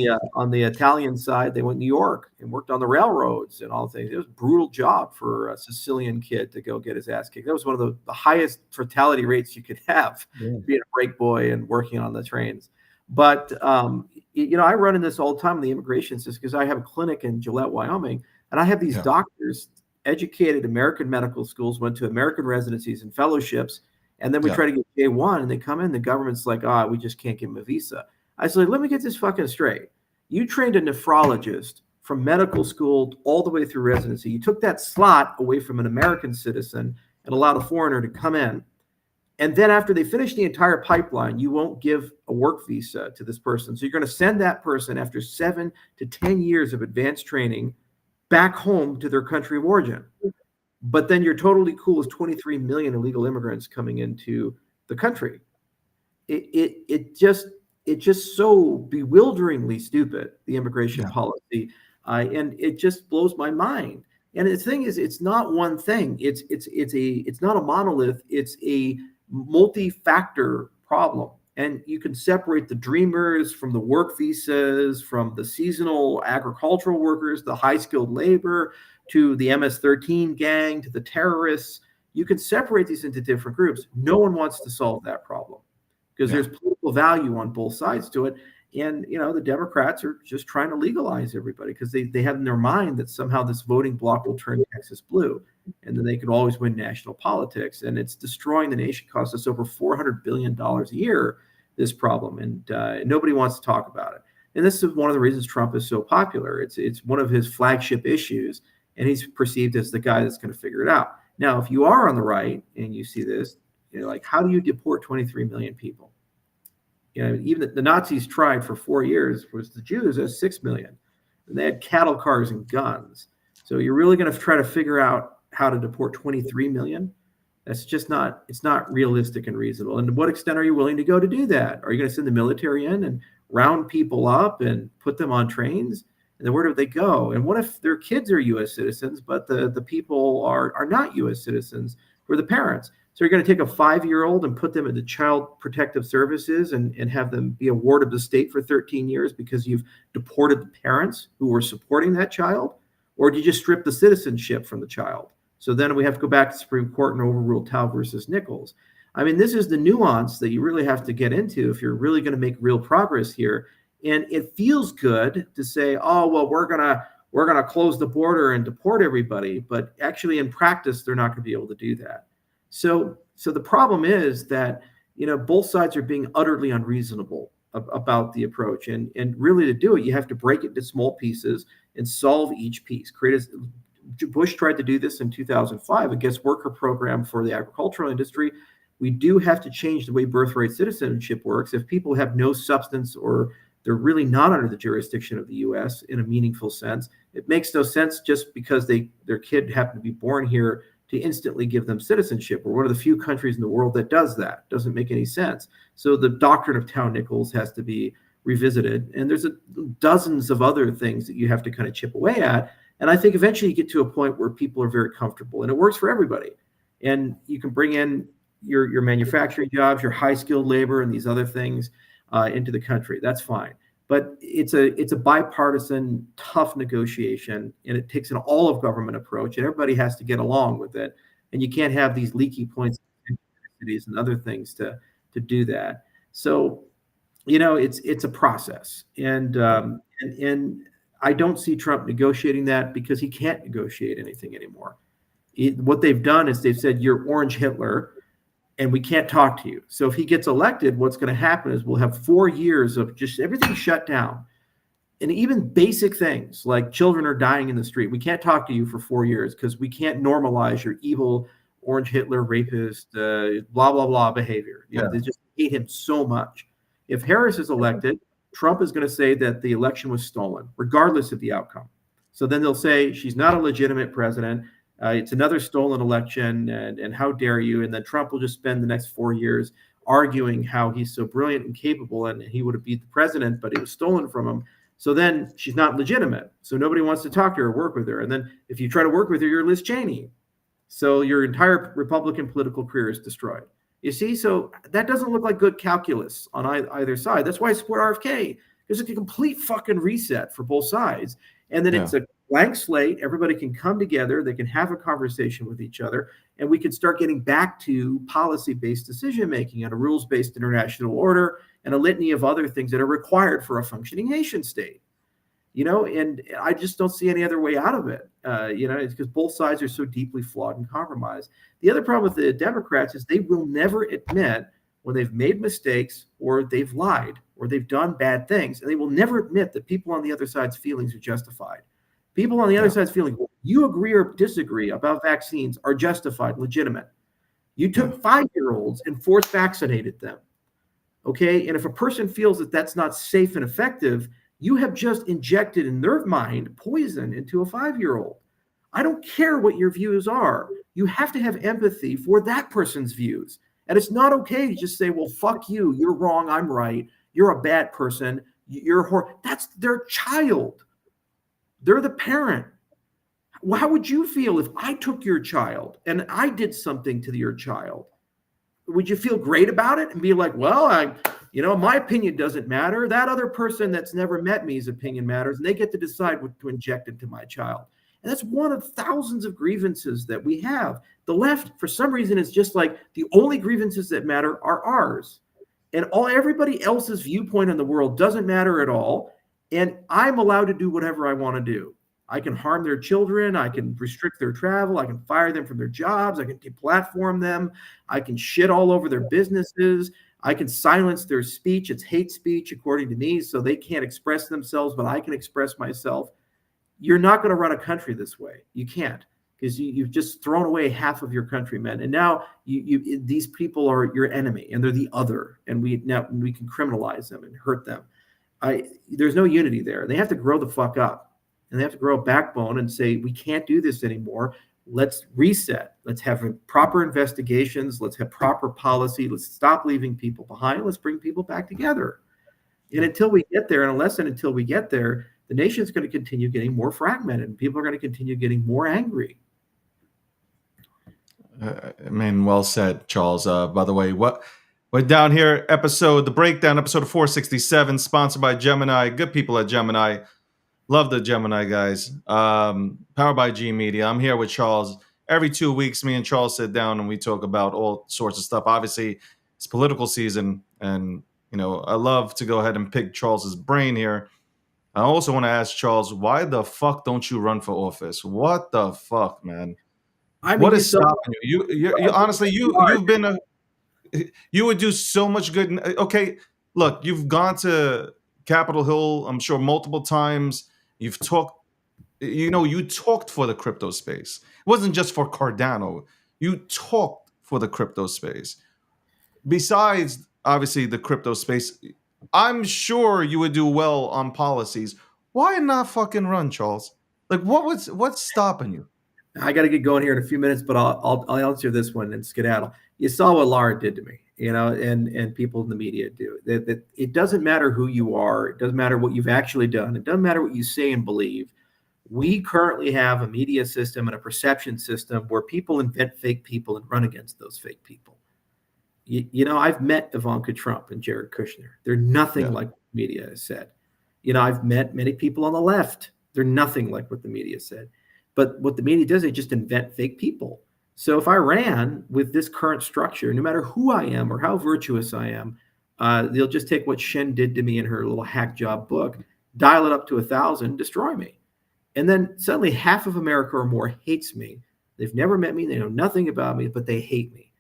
the Italian side, they went to New York and worked on the railroads and all things. It was a brutal job for a Sicilian kid to go get his ass kicked. That was one of the highest fatality rates you could have, Yeah. being a brake boy and working on the trains. But I run in this all the time in the immigration system because I have a clinic in Gillette, Wyoming, and I have these Yeah. doctors, educated American medical schools, went to American residencies and fellowships, and then we Yeah. try to get J1, and they come in, the government's like, we just can't give them a visa. I said, let me get this fucking straight. You trained a nephrologist from medical school all the way through residency. You took that slot away from an American citizen and allowed a foreigner to come in. And then after they finish the entire pipeline, you won't give a work visa to this person. So you're going to send that person after 7 to 10 years of advanced training back home to their country of origin. But then you're totally cool with 23 million illegal immigrants coming into the country. It's just so bewilderingly stupid, the immigration policy, and it just blows my mind. And the thing is, it's not one thing. It's not a monolith. It's a multi-factor problem. And you can separate the dreamers from the work visas, from the seasonal agricultural workers, the high-skilled labor, to the MS-13 gang, to the terrorists. You can separate these into different groups. No one wants to solve that problem, because there's political value on both sides to it. And, the Democrats are just trying to legalize everybody because they have in their mind that somehow this voting bloc will turn Texas blue, and then they could always win national politics. And it's destroying the nation. Costs us over $400 billion a year, this problem. And nobody wants to talk about it. And this is one of the reasons Trump is so popular. It's one of his flagship issues, and he's perceived as the guy that's going to figure it out. Now, if you are on the right and you see this, like, how do you deport 23 million people? Even the Nazis tried for 4 years. Was the Jews as 6 million, and they had cattle cars and guns. So you're really going to try to figure out how to deport 23 million? That's just not. It's not realistic and reasonable. And to what extent are you willing to go to do that? Are you going to send the military in and round people up and put them on trains? And then where do they go? And what if their kids are U.S. citizens, but the people are not U.S. citizens, who are the parents? So you're going to take a 5-year-old and put them into Child Protective Services and have them be a ward of the state for 13 years because you've deported the parents who were supporting that child? Or do you just strip the citizenship from the child? So then we have to go back to the Supreme Court and overrule Tao versus Nichols. I mean, this is the nuance that you really have to get into if you're really going to make real progress here. And it feels good to say, oh, well, we're gonna close the border and deport everybody, but actually in practice, they're not going to be able to do that. So the problem is that, both sides are being utterly unreasonable about the approach. And really to do it, you have to break it into small pieces and solve each piece. Bush tried to do this in 2005, a guest worker program for the agricultural industry. We do have to change the way birthright citizenship works. If people have no substance or they're really not under the jurisdiction of the U.S. in a meaningful sense, it makes no sense just because their kid happened to be born here to instantly give them citizenship. We're one of the few countries in the world that does that. Doesn't make any sense. So the doctrine of Tao-Nichols has to be revisited. And there's dozens of other things that you have to kind of chip away at. And I think eventually you get to a point where people are very comfortable and it works for everybody. And you can bring in your manufacturing jobs, your high skilled labor and these other things into the country. That's fine. But it's a bipartisan, tough negotiation, and it takes an all of government approach, and everybody has to get along with it. And you can't have these leaky points and other things to do that. So, it's a process, and I don't see Trump negotiating that because he can't negotiate anything anymore. What they've done is they've said you're Orange Hitler, and we can't talk to you. So if he gets elected, what's going to happen is we'll have 4 years of just everything shut down. And even basic things like children are dying in the street. We can't talk to you for 4 years because we can't normalize your evil Orange Hitler, rapist, blah, blah, blah behavior. They just hate him so much. If Harris is elected, Trump is going to say that the election was stolen, regardless of the outcome. So then they'll say she's not a legitimate president. It's another stolen election, and how dare you? And then Trump will just spend the next 4 years arguing how he's so brilliant and capable, and he would have beat the president, but it was stolen from him. So then she's not legitimate. So nobody wants to talk to her or work with her. And then if you try to work with her, you're Liz Cheney. So your entire Republican political career is destroyed. You see, so that doesn't look like good calculus on either side. That's why I support RFK. There's a complete fucking reset for both sides. And then it's a blank slate. Everybody can come together. They can have a conversation with each other. And we can start getting back to policy-based decision-making and a rules-based international order and a litany of other things that are required for a functioning nation state. And I just don't see any other way out of it. It's because both sides are so deeply flawed and compromised. The other problem with the Democrats is they will never admit when they've made mistakes or they've lied or they've done bad things. And they will never admit that people on the other side's feelings are justified. People on the other side's feelings, you agree or disagree about vaccines, are justified, legitimate. You took 5-year-olds and force vaccinated them. Okay. And if a person feels that that's not safe and effective, you have just injected in their mind poison into a 5-year-old. I don't care what your views are. You have to have empathy for that person's views. And it's not okay to just say, well, fuck you. You're wrong. I'm right. You're a bad person. That's their child. They're the parent. Well, how would you feel if I took your child and I did something to your child? Would you feel great about it and be like, well, my opinion doesn't matter. That other person that's never met me's opinion matters, and they get to decide what to inject into my child. And that's one of thousands of grievances that we have. The left, for some reason, is just like the only grievances that matter are ours. And everybody else's viewpoint in the world doesn't matter at all. And I'm allowed to do whatever I want to do. I can harm their children. I can restrict their travel. I can fire them from their jobs. I can deplatform them. I can shit all over their businesses. I can silence their speech. It's hate speech, according to me, so they can't express themselves, but I can express myself. You're not going to run a country this way. You can't, because you've just thrown away half of your countrymen. And now these people are your enemy, and they're the other. And we can criminalize them and hurt them. There's no unity there. They have to grow the fuck up, and they have to grow a backbone and say, we can't do this anymore. Let's reset. Let's have proper investigations. Let's have proper policy. Let's stop leaving people behind. Let's bring people back together. And until we get there, and until we get there, the nation's going to continue getting more fragmented and people are going to continue getting more angry. I mean, well said, Charles. By the way, what we're down here, episode the breakdown, episode 467, sponsored by Gemini. Good people at Gemini. Love the Gemini guys. Powered by G Media. I'm here with Charles. Every 2 weeks, me and Charles sit down and we talk about all sorts of stuff. Obviously, it's political season, and I love to go ahead and pick Charles's brain here. I also want to ask Charles, why the fuck don't you run for office? What the fuck, man? I mean, What you is saw. stopping you? You honestly, you've been you would do so much good. Okay, look, you've gone to Capitol Hill, I'm sure multiple times. You've talked, you talked for the crypto space. It wasn't just for Cardano. You talked for the crypto space. Besides, obviously, the crypto space, I'm sure you would do well on policies. Why not fucking run, Charles? Like, what's stopping you? I got to get going here in a few minutes, but I'll answer this one and skedaddle. You saw what Laura did to me, and people in the media do. That it doesn't matter who you are, it doesn't matter what you've actually done, it doesn't matter what you say and believe. We currently have a media system and a perception system where people invent fake people and run against those fake people. I've met Ivanka Trump and Jared Kushner. They're nothing like what the media has said. I've met many people on the left. They're nothing like what the media said. But what the media does, they just invent fake people. So if I ran with this current structure, no matter who I am or how virtuous I am, they'll just take what Shen did to me in her little hack job book, dial it up to 1,000, destroy me. And then suddenly half of America or more hates me. They've never met me. They know nothing about me, but they hate me.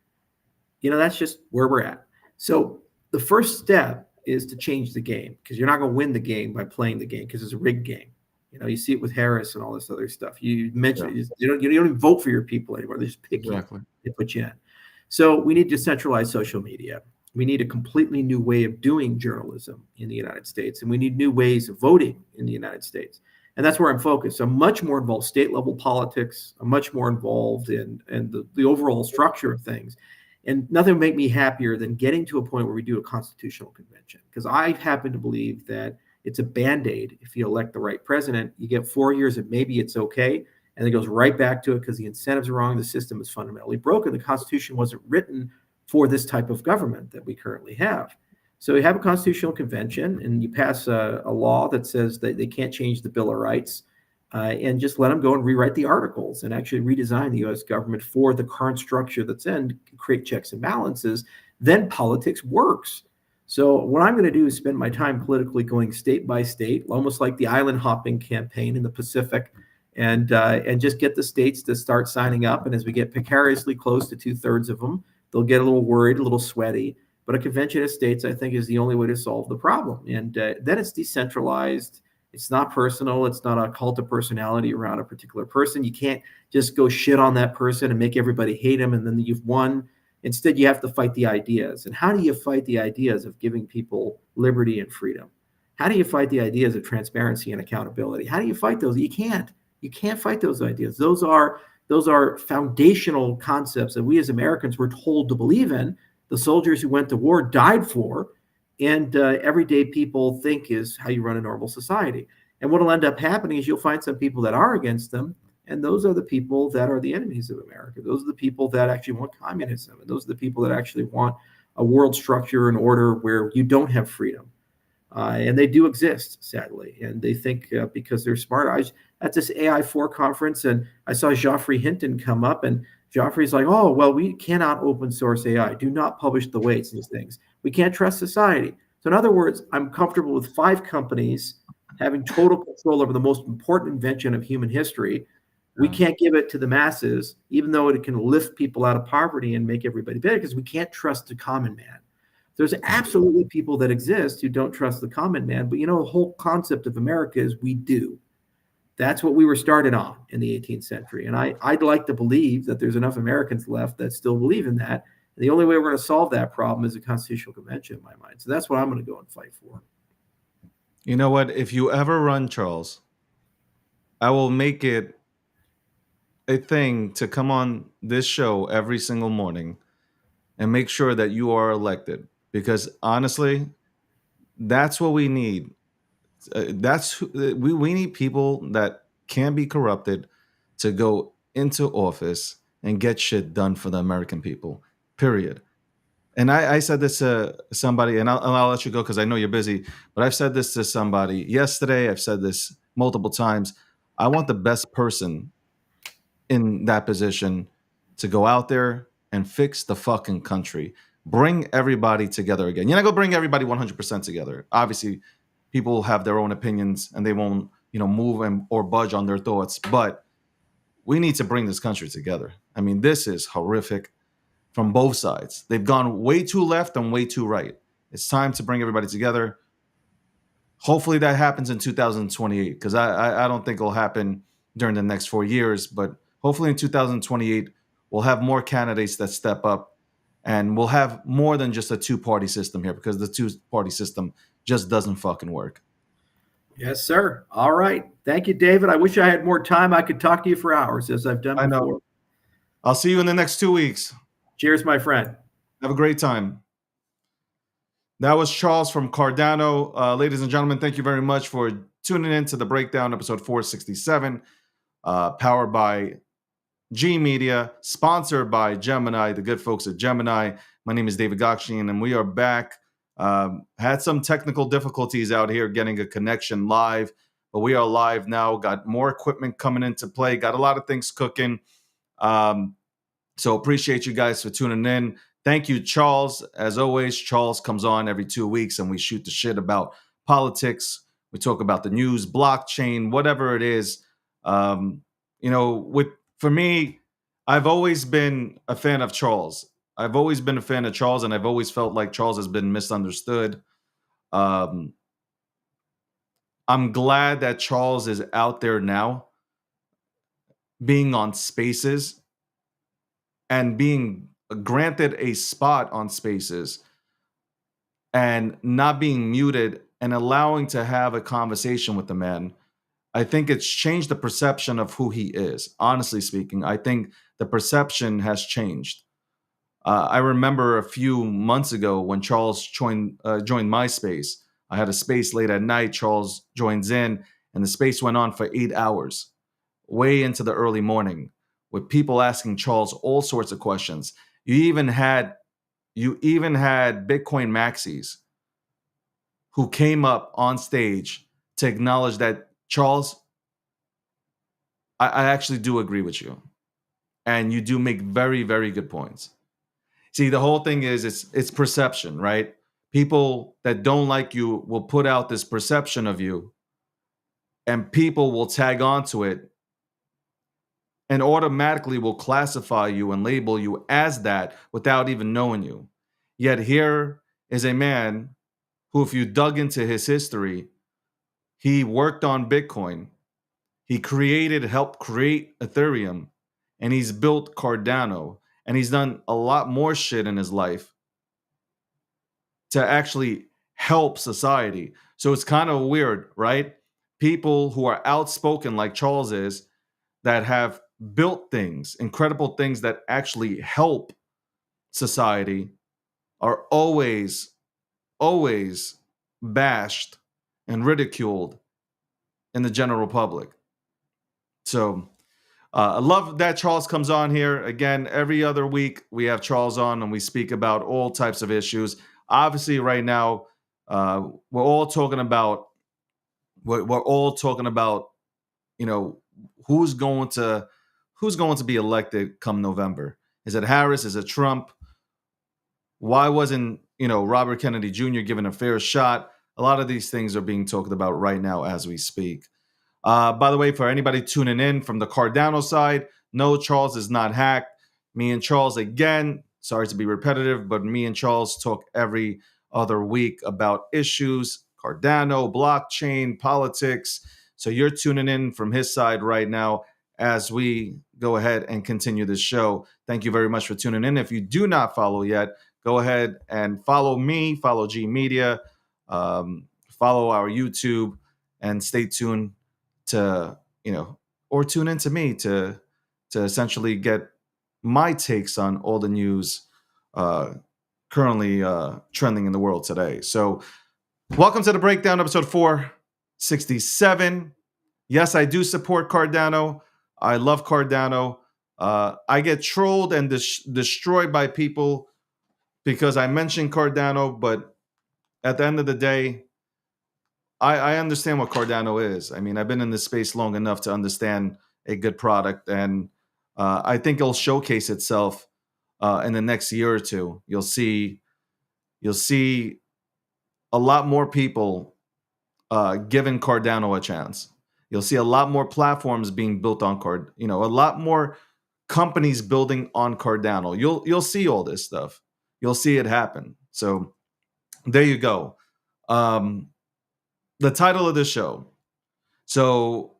That's just where we're at. So the first step is to change the game, because you're not going to win the game by playing the game, because it's a rigged game. You see it with Harris and all this other stuff. You mentioned you don't even vote for your people anymore. They just pick you. They put you in. So we need decentralized social media. We need a completely new way of doing journalism in the United States, and we need new ways of voting in the United States. And that's where I'm focused. I'm much more involved state level politics. I'm much more involved in the overall structure of things. And nothing would make me happier than getting to a point where we do a constitutional convention, because I happen to believe that it's a Band-Aid. If you elect the right president, you get 4 years and maybe it's okay, and it goes right back to it because the incentives are wrong. The system is fundamentally broken. The Constitution wasn't written for this type of government that we currently have. So you have a constitutional convention and you pass a law that says that they can't change the Bill of Rights, and just let them go and rewrite the articles and actually redesign the U.S. government for the current structure that's in, create checks and balances. Then politics works. So what I'm going to do is spend my time politically going state by state, almost like the island hopping campaign in the Pacific, and just get the states to start signing up. And as we get precariously close to 2/3 of them, they'll get a little worried, a little sweaty. But a convention of states, I think, is the only way to solve the problem. And then it's decentralized. It's not personal. It's not a cult of personality around a particular person. You can't just go shit on that person and make everybody hate him, and then you've won. Instead, you have to fight the ideas. And how do you fight the ideas of giving people liberty and freedom? How do you fight the ideas of transparency and accountability? How do you fight those? You can't. You can't fight those ideas. Those are foundational concepts that we as Americans were told to believe in. The soldiers who went to war died for, and everyday people think is how you run a normal society. And what will end up happening is you'll find some people that are against them, and those are the people that are the enemies of America. Those are the people that actually want communism, and those are the people that actually want a world structure and order where you don't have freedom. And they do exist, sadly, and they think because they're smart. I was at this AI4 conference, and I saw Geoffrey Hinton come up, and Geoffrey's like, oh, well, we cannot open source AI. Do not publish the weights, these things. We can't trust society. So in other words, I'm comfortable with 5 companies having total control over the most important invention of human history. We can't give it to the masses, even though it can lift people out of poverty and make everybody better, because we can't trust the common man. There's absolutely people that exist who don't trust the common man, but the whole concept of America is we do. That's what we were started on in the 18th century. And I'd like to believe that there's enough Americans left that still believe in that. And the only way we're going to solve that problem is a constitutional convention, in my mind. So that's what I'm going to go and fight for. You know what? If you ever run, Charles, I will make it a thing to come on this show every single morning and make sure that you are elected. Because honestly, that's what we need We need people that can be corrupted to go into office and get shit done for the American people. Period. And I said this to somebody, and I'll let you go because I know you're busy. But I've said this to somebody yesterday. I've said this multiple times. I want the best person in that position to go out there and fix the fucking country. Bring everybody together again. You're not gonna bring everybody 100% together. Obviously, people have their own opinions and they won't, move or budge on their thoughts. But we need to bring this country together. I mean, this is horrific from both sides. They've gone way too left and way too right. It's time to bring everybody together. Hopefully that happens in 2028 because I don't think it'll happen during the next 4 years. But hopefully in 2028, we'll have more candidates that step up and we'll have more than just a two-party system here because the two-party system just doesn't fucking work. Yes, sir. All right. Thank you, David. I wish I had more time. I could talk to you for hours as I've done before. I know. I'll see you in the next 2 weeks. Cheers, my friend. Have a great time. That was Charles from Cardano. Ladies and gentlemen, thank you very much for tuning in to the Breakdown, episode 467, powered by G Media, sponsored by Gemini, the good folks at Gemini. My name is David Gokhshtein, and we are back. Had some technical difficulties out here getting a connection live, but we are live now. Got more equipment coming into play. Got a lot of things cooking. So appreciate you guys for tuning in. Thank you, Charles. As always, Charles comes on every 2 weeks and we shoot the shit about politics. We talk about the news, blockchain, whatever it is. For me, I've always been a fan of Charles. I've always been a fan of Charles, and I've always felt like Charles has been misunderstood. I'm glad that Charles is out there now, being on Spaces and being granted a spot on Spaces and not being muted and allowing to have a conversation with the man. I think it's changed the perception of who he is. Honestly speaking, I think the perception has changed. I remember a few months ago when Charles joined my space. I had a space late at night. Charles joins in, and the space went on for 8 hours, way into the early morning, with people asking Charles all sorts of questions. You even had Bitcoin maxis who came up on stage to acknowledge that, Charles, I actually do agree with you, and you do make very, very good points. See, the whole thing is it's perception, right? People that don't like you will put out this perception of you, and people will tag onto it and automatically will classify you and label you as that without even knowing you. Yet here is a man who, if you dug into his history, he worked on Bitcoin. He helped create Ethereum, and he's built Cardano, and he's done a lot more shit in his life to actually help society. So it's kind of weird, right? People who are outspoken like Charles is, that have built things, incredible things that actually help society, are always bashed and ridiculed in the general public. So I love that Charles comes on here. Again, every other week we have Charles on and we speak about all types of issues. Obviously, right now, we're all talking about, who's going to be elected come November. Is it Harris? Is it Trump? Why wasn't, Robert Kennedy Jr. given a fair shot? A lot of these things are being talked about right now as we speak. By the way, for anybody tuning in from the Cardano side, no, Charles is not hacked. Me and Charles, again, sorry to be repetitive, but me and Charles talk every other week about issues, Cardano, blockchain, politics. So you're tuning in from his side right now as we go ahead and continue this show. Thank you very much for tuning in. If you do not follow yet, go ahead and follow me, follow G Media, follow our YouTube, and stay tuned to, or tune into me to essentially get my takes on all the news currently trending in the world today. So welcome to the Breakdown, episode 4 467. Yes, I do support Cardano. I love Cardano. I get trolled and destroyed by people because I mentioned Cardano, but at the end of the day, I understand what Cardano is. I mean, I've been in this space long enough to understand a good product, and I think it'll showcase itself in the next year or two. You'll see a lot more people giving Cardano a chance. You'll see a lot more platforms being built on a lot more companies building on Cardano. You'll see all this stuff. You'll see it happen. So there you go. The title of the show. So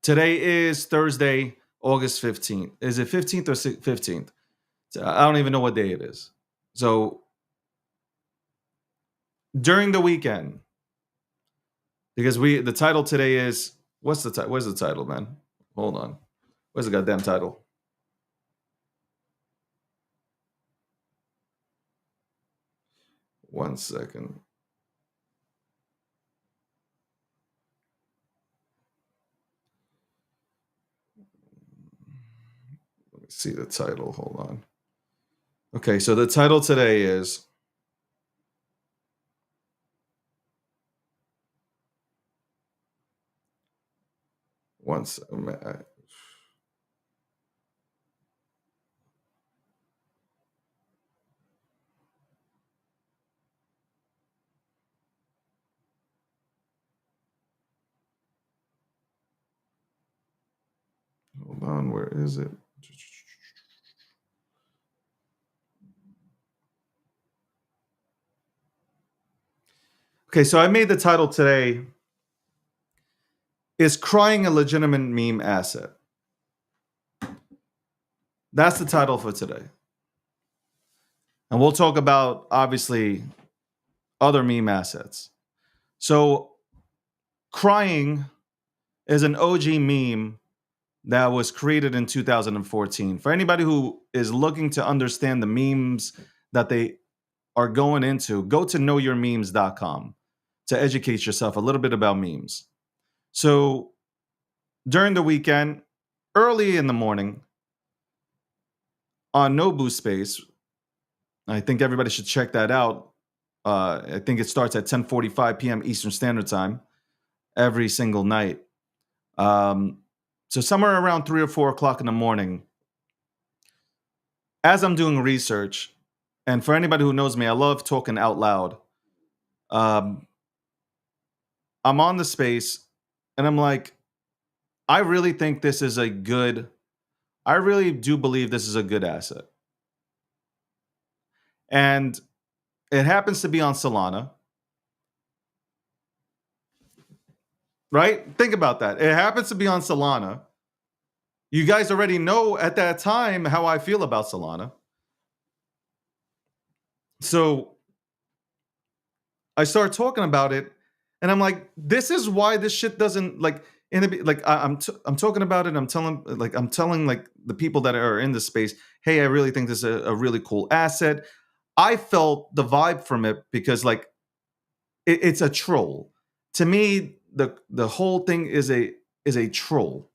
today is Thursday, August 15th. Is it 15th or 15th? I don't even know what day it is. So during the weekend, because the title today is, where's the title, man? Hold on. Where's the goddamn title? One second. Let me see the title. Hold on. Okay, so the title today is once. Let Hold on, where is it? Okay, so I made the title today, is crying a legitimate meme asset? That's the title for today. And we'll talk about, obviously, other meme assets. So crying is an OG meme that was created in 2014. For anybody who is looking to understand the memes that they are going into, go to knowyourmemes.com to educate yourself a little bit about memes. So during the weekend, early in the morning, on Nobu Space, I think everybody should check that out. I think it starts at 10:45 p.m. Eastern Standard Time every single night. So somewhere around 3 or 4 o'clock in the morning, as I'm doing research, and for anybody who knows me, I love talking out loud. I'm on the space, and I'm like, I really think this is a good. I really do believe this is a good asset, and it happens to be on Solana. Right? Think about that. It happens to be on Solana. You guys already know at that time how I feel about Solana. So I start talking about it, and I'm like, this is why this shit doesn't like I'm talking about it. I'm telling like the people that are in the space, hey, I really think this is a really cool asset. I felt the vibe from it because like it's a troll. To me, the whole thing is a troll.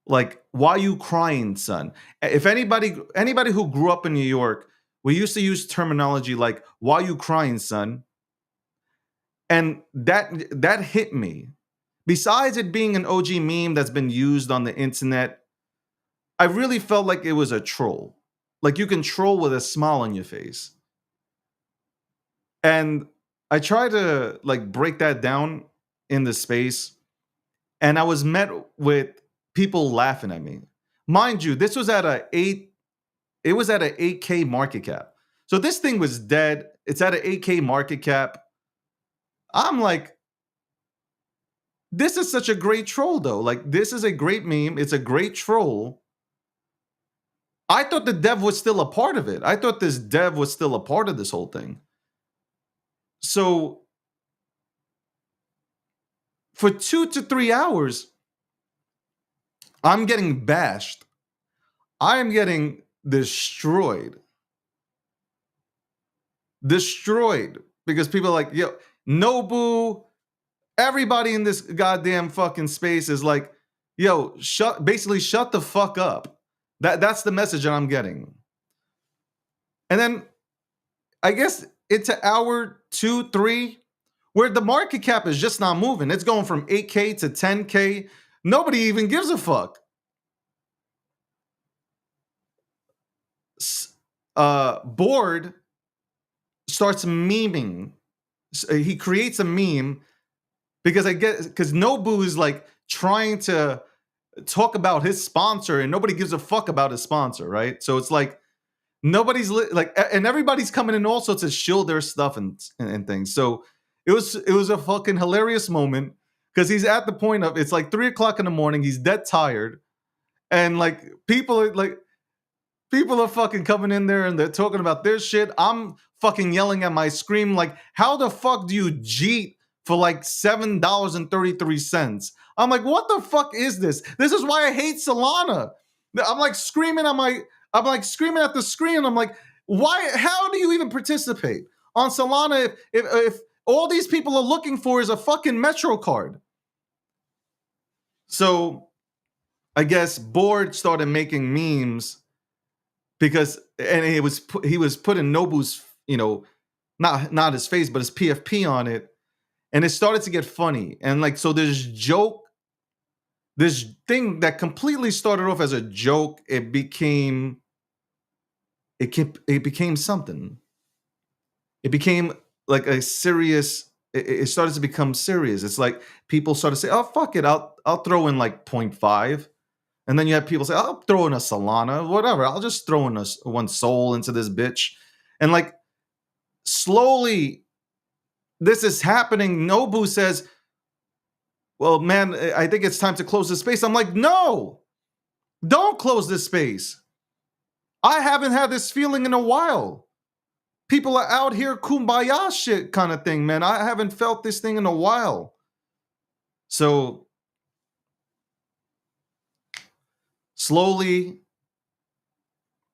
Like, why you crying, son? If anybody who grew up in New York, we used to use terminology like why you crying, son? And that hit me. Besides it being an OG meme that's been used on the internet, I really felt like it was a troll. Like you can troll with a smile on your face. And I tried to like break that down in the space, and I was met with people laughing at me. Mind you, this was at it was at an 8K market cap. So this thing was dead. It's at an 8K market cap. I'm like, this is such a great troll, though. Like, this is a great meme. It's a great troll. I thought the dev was still a part of it. I thought this dev was still a part of this whole thing. So for 2 to 3 hours, I'm getting bashed. I am getting destroyed. Destroyed. Because people are like, yo, Nobu, Everybody in this goddamn fucking space is like, yo, shut the fuck up. That's the message that I'm getting. And then I guess it's an hour 2, 3, where the market cap is just not moving. It's going from 8K to 10K. Nobody even gives a fuck. Board starts memeing. He creates a meme because Nobu is like trying to talk about his sponsor and nobody gives a fuck about his sponsor, right? So it's like nobody's and everybody's coming in also to shield their stuff and things. So it was a fucking hilarious moment because he's at the point of it's like 3:00 in the morning. He's dead tired, and like people are fucking coming in there and they're talking about their shit. I'm fucking yelling at my screen like, how the fuck do you jeet for like $7.33? I'm like, what the fuck is this? This is why I hate Solana. I'm like screaming at the screen. I'm like, why? How do you even participate on Solana if all these people are looking for is a fucking Metro card? So I guess Board started making memes because, and he was putting Nobu's, not his face, but his PFP on it. And it started to get funny. And like, so this thing that completely started off as a joke, it became something. It became like a serious, it started to become serious. It's like people started to say, oh, fuck it, I'll throw in like 0.5. And then you have people say, I'll throw in a Solana, whatever. I'll just throw in one soul into this bitch. And like slowly, this is happening. Nobu says, well, man, I think it's time to close this space. I'm like, no, don't close this space. I haven't had this feeling in a while. People are out here kumbaya shit kind of thing, man. I haven't felt this thing in a while. So slowly,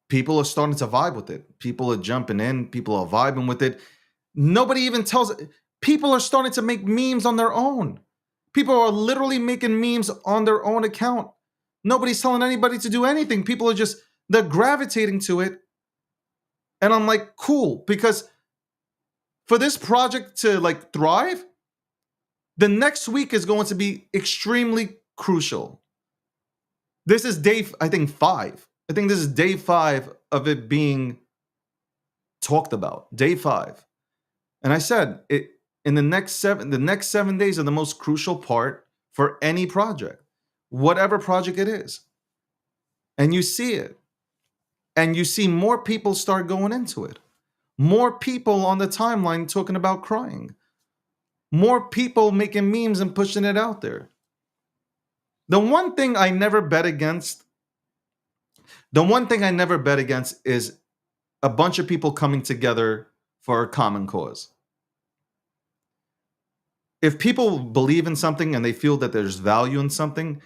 people are starting to vibe with it. People are jumping in. People are vibing with it. Nobody even tells it. People are starting to make memes on their own. People are literally making memes on their own account. Nobody's telling anybody to do anything. People are they're gravitating to it. And I'm like, cool, because for this project to like thrive, the next week is going to be extremely crucial. This is day, I think, 5. I think this is day 5 of it being talked about. Day 5. And I said it in the next 7 days are the most crucial part for any project, whatever project it is. And you see it. And you see more people start going into it. More people on the timeline talking about crying. More people making memes and pushing it out there. The one thing I never bet against is a bunch of people coming together for a common cause. If people believe in something and they feel that there's value in something,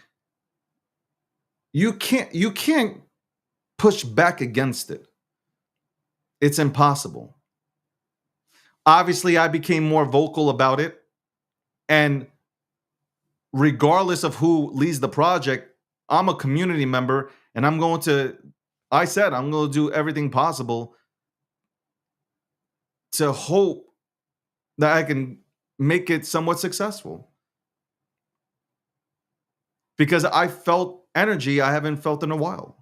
you can't push back against it. It's impossible. Obviously, I became more vocal about it. And regardless of who leads the project, I'm a community member and I'm going to do everything possible to hope that I can make it somewhat successful. Because I felt energy I haven't felt in a while.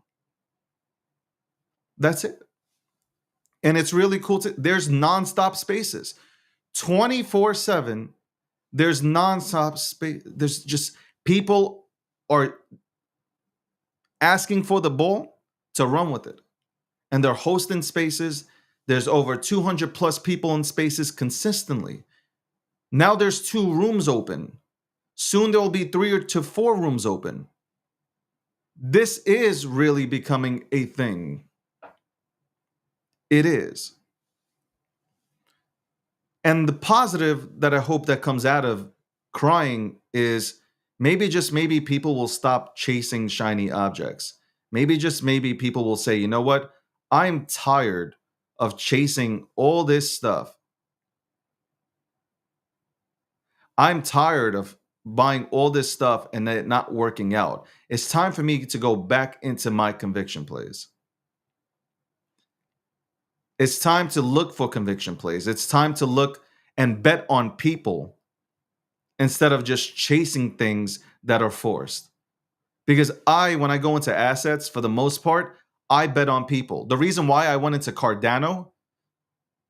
That's it. And it's really cool there's nonstop spaces. 24/7, there's nonstop space. There's just people are asking for the ball to run with it. And they're hosting spaces. There's over 200 plus people in spaces consistently. Now there's 2 rooms open. Soon there will be 3 to 4 rooms open. This is really becoming a thing. It is. And the positive that I hope that comes out of crying is maybe people will stop chasing shiny objects. Maybe people will say, you know what? I'm tired of chasing all this stuff. I'm tired of buying all this stuff and it not working out. It's time for me to go back into my conviction plays. It's time to look for conviction plays. It's time to look and bet on people instead of just chasing things that are forced. Because when I go into assets, for the most part, I bet on people. The reason why I went into Cardano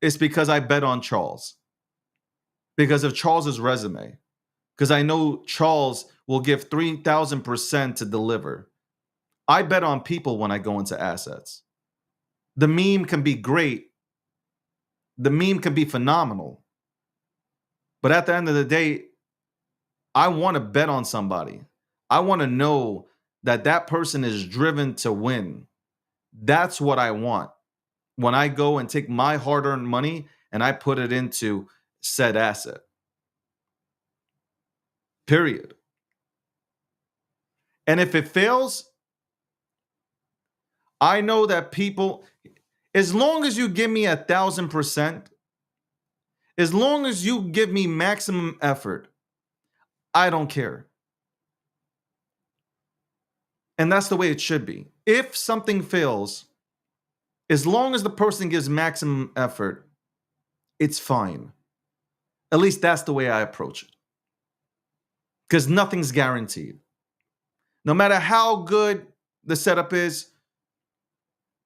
is because I bet on Charles. Because of Charles's resume. Because I know Charles will give 3,000% to deliver. I bet on people when I go into assets. The meme can be great. The meme can be phenomenal. But at the end of the day, I want to bet on somebody. I want to know that that person is driven to win. That's what I want when I go and take my hard-earned money and I put it into said asset. Period. And if it fails, I know that people, as long as you give me 1,000%, as long as you give me maximum effort, I don't care. And that's the way it should be. If something fails, as long as the person gives maximum effort, it's fine. At least that's the way I approach it. Because nothing's guaranteed. No matter how good the setup is,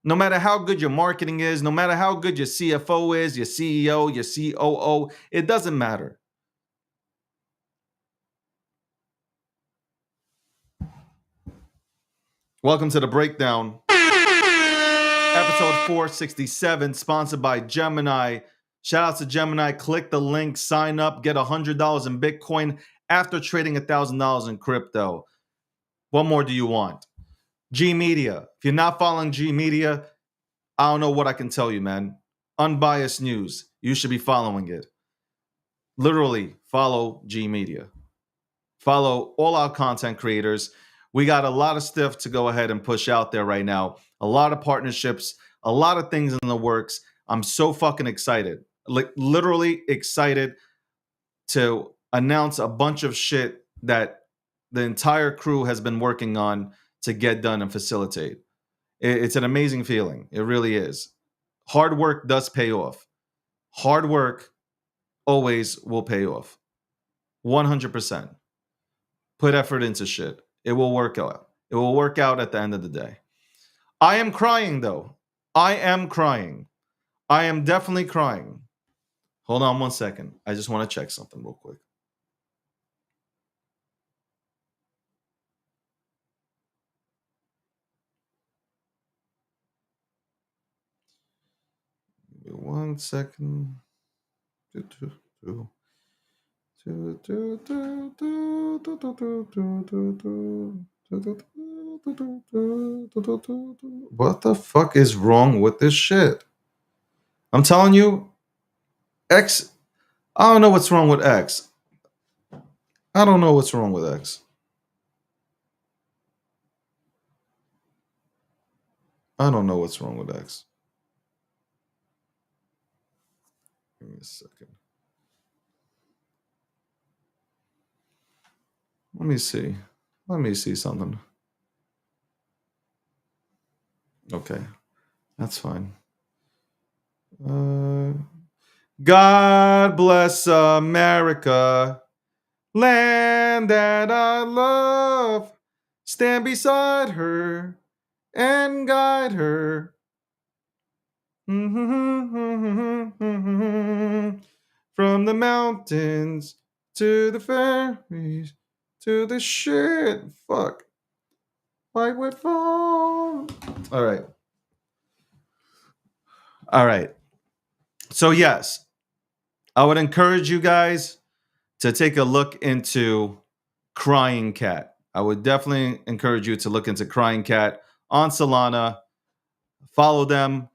no matter how good your marketing is, no matter how good your CFO is, your CEO, your COO, it doesn't matter. Welcome to the Breakdown, episode 467, sponsored by Gemini. Shout out to Gemini. Click the link, sign up, get $100 in Bitcoin after trading $1,000 in crypto. What more do you want? G Media. If you're not following G Media, I don't know what I can tell you, man. Unbiased news. You should be following it. Literally, follow G Media. Follow all our content creators. We got a lot of stuff to go ahead and push out there right now. A lot of partnerships, a lot of things in the works. I'm so fucking excited. Like literally excited to announce a bunch of shit that the entire crew has been working on to get done and facilitate. It's an amazing feeling. It really is. Hard work does pay off. Hard work always will pay off. 100%. Put effort into shit. It will work out. It will work out at the end of the day. I am crying though. I am crying. I am definitely crying. Hold on one second. I just want to check something real quick. Give me 1 second. What the fuck is wrong with this shit? I'm telling you, X. I don't know what's wrong with X. I don't know what's wrong with X. I don't know what's wrong with X. Give me a second. Let me see. Let me see something. Okay, that's fine. God bless America, land that I love. Stand beside her and guide her. From the mountains to the ferries to the shit. Fuck. Like with fall. All right. All right. So, yes, I would encourage you guys to take a look into Crying Cat. I would definitely encourage you to look into Crying Cat on Solana. Follow them.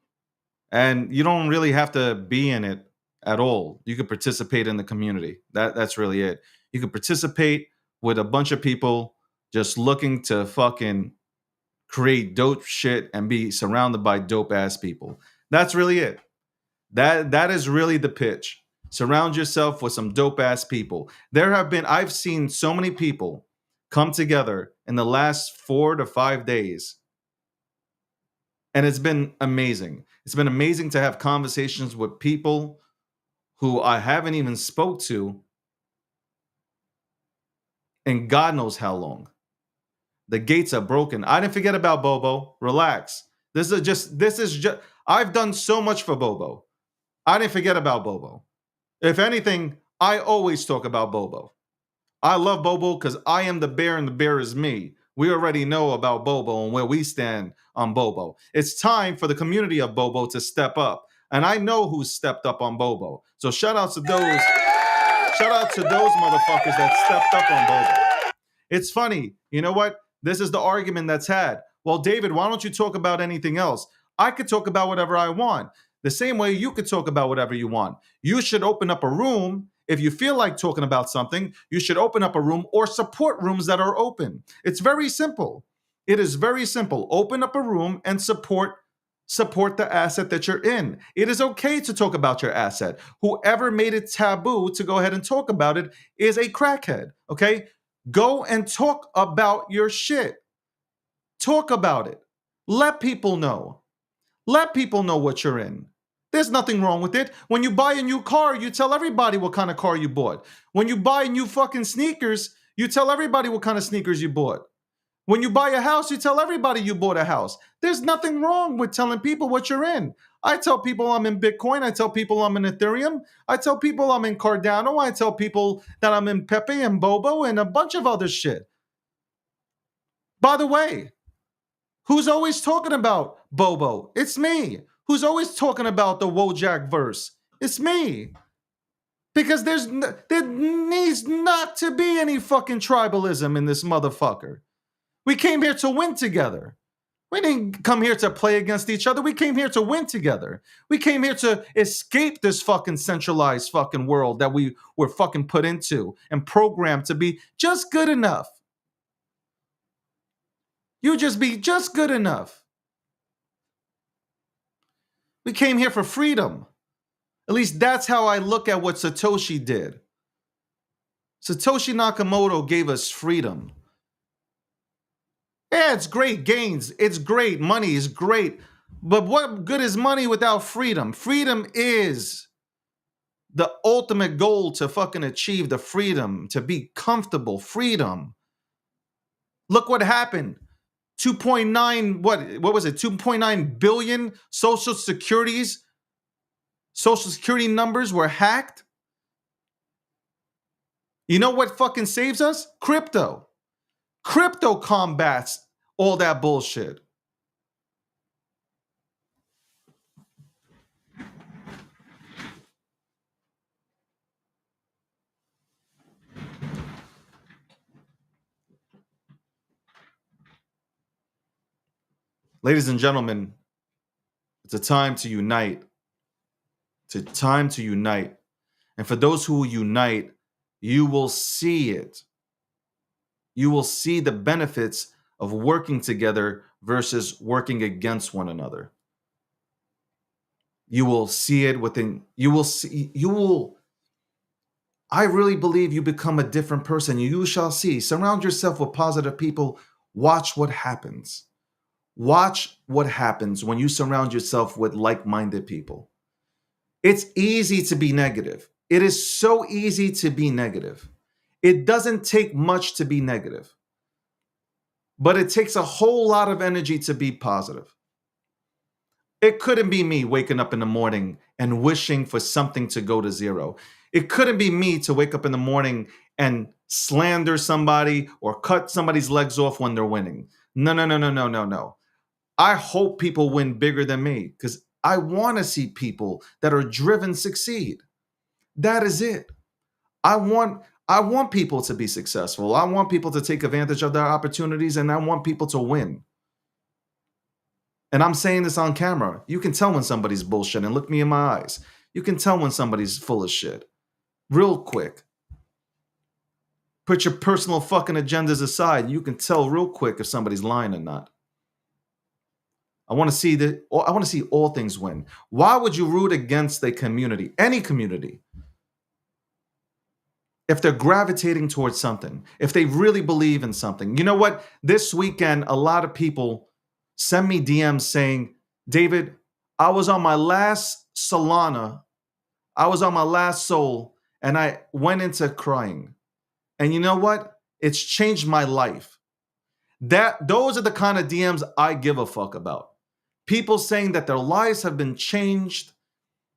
And you don't really have to be in it at all. You could participate in the community. That's really it. You could participate with a bunch of people just looking to fucking create dope shit and be surrounded by dope ass people. That's really it. That is really the pitch. Surround yourself with some dope ass people. I've seen so many people come together in the last 4 to 5 days, and it's been amazing. It's been amazing to have conversations with people who I haven't even spoke to in God knows how long. The gates are broken. I didn't forget about Bobo. Relax. This is just I've done so much for Bobo. I didn't forget about Bobo. If anything, I always talk about Bobo. I love Bobo because I am the bear and the bear is me. We already know about Bobo and where we stand on Bobo. It's time for the community of Bobo to step up. And I know who's stepped up on Bobo. So shout out to those motherfuckers that stepped up on Bobo. It's funny. You know what? This is the argument that's had. Well, David, why don't you talk about anything else? I could talk about whatever I want. The same way you could talk about whatever you want. You should open up a room. If you feel like talking about something, you should open up a room or support rooms that are open. It's very simple. It is very simple. Open up a room and support the asset that you're in. It is okay to talk about your asset. Whoever made it taboo to go ahead and talk about it is a crackhead, okay? Go and talk about your shit. Talk about it. Let people know. Let people know what you're in. There's nothing wrong with it. When you buy a new car, you tell everybody what kind of car you bought. When you buy new fucking sneakers, you tell everybody what kind of sneakers you bought. When you buy a house, you tell everybody you bought a house. There's nothing wrong with telling people what you're in. I tell people I'm in Bitcoin. I tell people I'm in Ethereum. I tell people I'm in Cardano. I tell people that I'm in Pepe and Bobo and a bunch of other shit. By the way, who's always talking about Bobo? It's me. Who's always talking about the Wojak verse? It's me. Because there needs not to be any fucking tribalism in this motherfucker. We came here to win together. We didn't come here to play against each other. We came here to win together. We came here to escape this fucking centralized fucking world that we were fucking put into and programmed to be just good enough. You just be just good enough. We came here for freedom. At least that's how I look at what Satoshi did. Satoshi Nakamoto gave us freedom. Yeah, it's great gains. It's great. Money is great. But what good is money without freedom? Freedom is the ultimate goal to fucking achieve the freedom, to be comfortable. Freedom. Look what happened. 2.9, what was it? 2.9 billion social security numbers were hacked. You know what fucking saves us? Crypto. Crypto combats all that bullshit. Ladies and gentlemen, it's a time to unite. It's a time to unite. And for those who unite, you will see it. You will see the benefits of working together versus working against one another. You will see it I really believe you become a different person. You shall see. Surround yourself with positive people. Watch what happens. Watch what happens when you surround yourself with like-minded people. It's easy to be negative. It is so easy to be negative. It doesn't take much to be negative, but it takes a whole lot of energy to be positive. It couldn't be me waking up in the morning and wishing for something to go to zero. It couldn't be me to wake up in the morning and slander somebody or cut somebody's legs off when they're winning. No. I hope people win bigger than me because I want to see people that are driven succeed. That is it. I want people to be successful. I want people to take advantage of their opportunities, and I want people to win. And I'm saying this on camera. You can tell when somebody's bullshit, and look me in my eyes. You can tell when somebody's full of shit. Real quick. Put your personal fucking agendas aside, and you can tell real quick if somebody's lying or not. I want to see all things win. Why would you root against a community, any community, if they're gravitating towards something, if they really believe in something. You know what? This weekend, a lot of people send me DMs saying, David, I was on my last Solana, I was on my last Sol, and I went into crying. And you know what? It's changed my life. Those are the kind of DMs I give a fuck about. People saying that their lives have been changed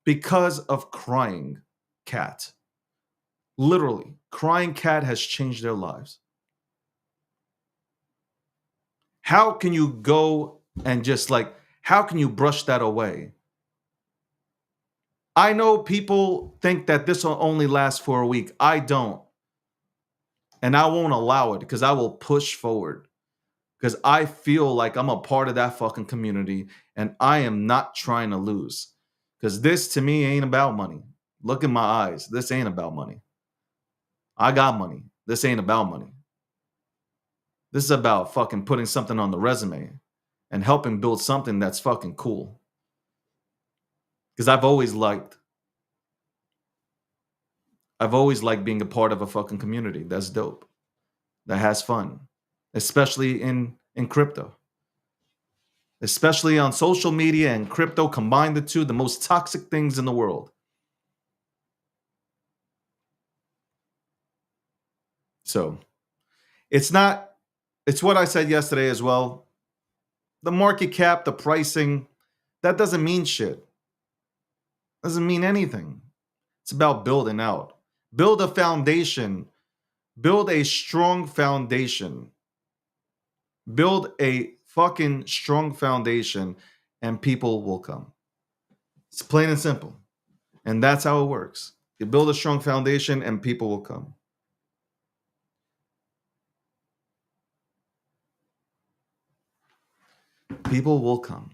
because of crying cat. Literally, crying cat has changed their lives. How can you go and just like, how can you brush that away? I know people think that this will only last for a week. I don't. And I won't allow it because I will push forward. Because I feel like I'm a part of that fucking community and I am not trying to lose. Because this to me ain't about money. Look in my eyes. This ain't about money. I got money. This ain't about money. This is about fucking putting something on the resume and helping build something that's fucking cool. Because I've always liked being a part of a fucking community. That's dope. That has fun. Especially in crypto. Especially on social media and crypto, combine the two, the most toxic things in the world. So it's what I said yesterday as well. The market cap, the pricing, that doesn't mean shit. Doesn't mean anything. It's about building out. Build a foundation. Build a strong foundation. Build a fucking strong foundation and people will come. It's plain and simple. And that's how it works. You build a strong foundation and people will come. People will come.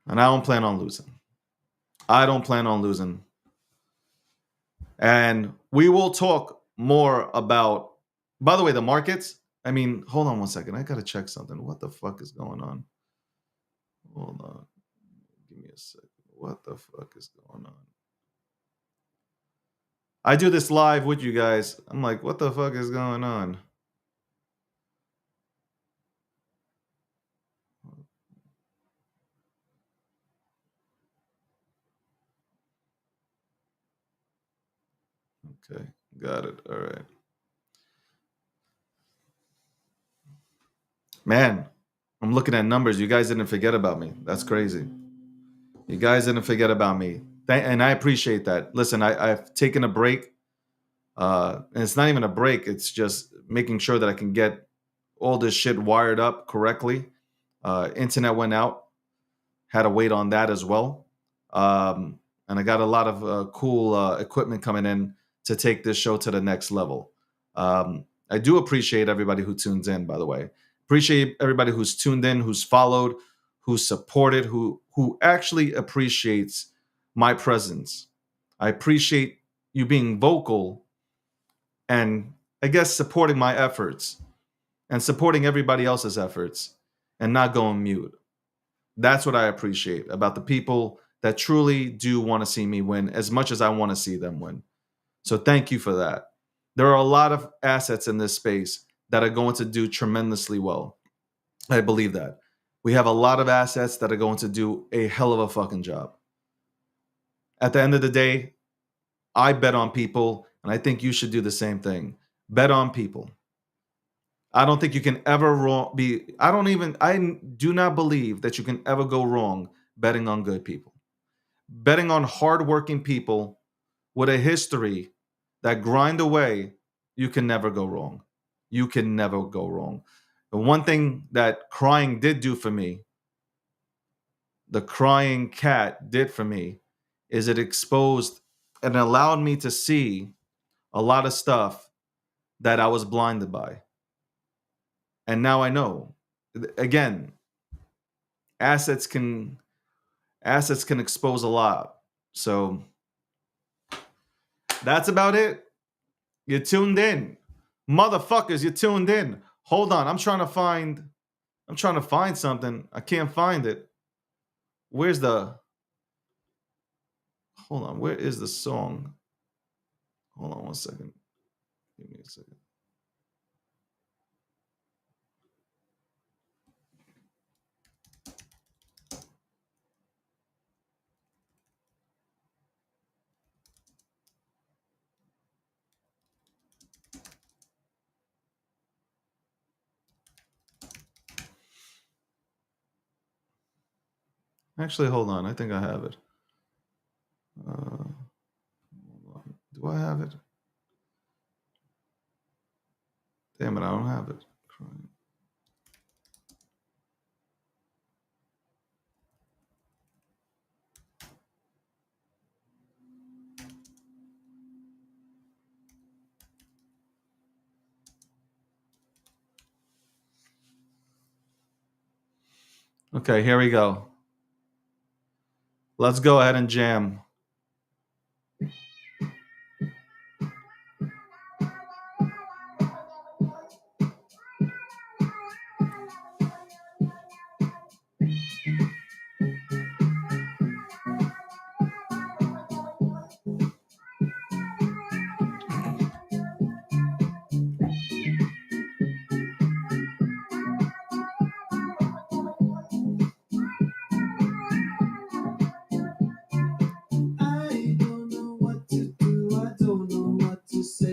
And I don't plan on losing. I don't plan on losing. And we will talk more about, by the way, the markets. I mean, hold on one second. I got to check something. What the fuck is going on? Hold on. Give me a second. What the fuck is going on? I do this live with you guys. I'm like, what the fuck is going on? Okay, got it. All right. Man, I'm looking at numbers. You guys didn't forget about me. That's crazy. You guys didn't forget about me. And I appreciate that. Listen, I've taken a break. And it's not even a break. It's just making sure that I can get all this shit wired up correctly. Internet went out. Had to wait on that as well. And I got a lot of cool equipment coming in to take this show to the next level. I do appreciate everybody who tunes in, by the way. Appreciate everybody who's tuned in, who's followed, who's supported, who actually appreciates my presence. I appreciate you being vocal and I guess supporting my efforts and supporting everybody else's efforts and not going mute. That's what I appreciate about the people that truly do want to see me win as much as I want to see them win. So thank you for that. There are a lot of assets in this space that are going to do tremendously well. I believe that. We have a lot of assets that are going to do a hell of a fucking job. At the end of the day, I bet on people, and I think you should do the same thing. Bet on people. I don't think you can ever I do not believe that you can ever go wrong betting on good people. Betting on hardworking people with a history that grind away, you can never go wrong. You can never go wrong. The one thing that crying did do for me, the crying cat did for me, is it exposed and allowed me to see a lot of stuff that I was blinded by. And now I know. Again, assets can expose a lot. So that's about it. You tuned in. Motherfuckers, you tuned in. Hold on. I'm trying to find something. I can't find it. Hold on. Where is the song? Hold on 1 second. Give me a second. Actually, hold on. I think I have it. Hold on. Do I have it? Damn it, I don't have it. Okay, here we go. Let's go ahead and jam.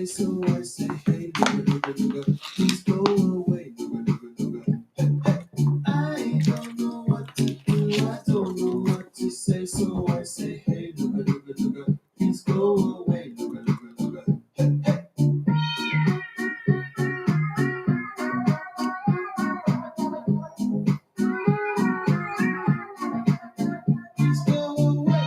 So I say, hey, please go away. I don't know what to do. I don't know what to say. So I say, hey, please go away. Please go away.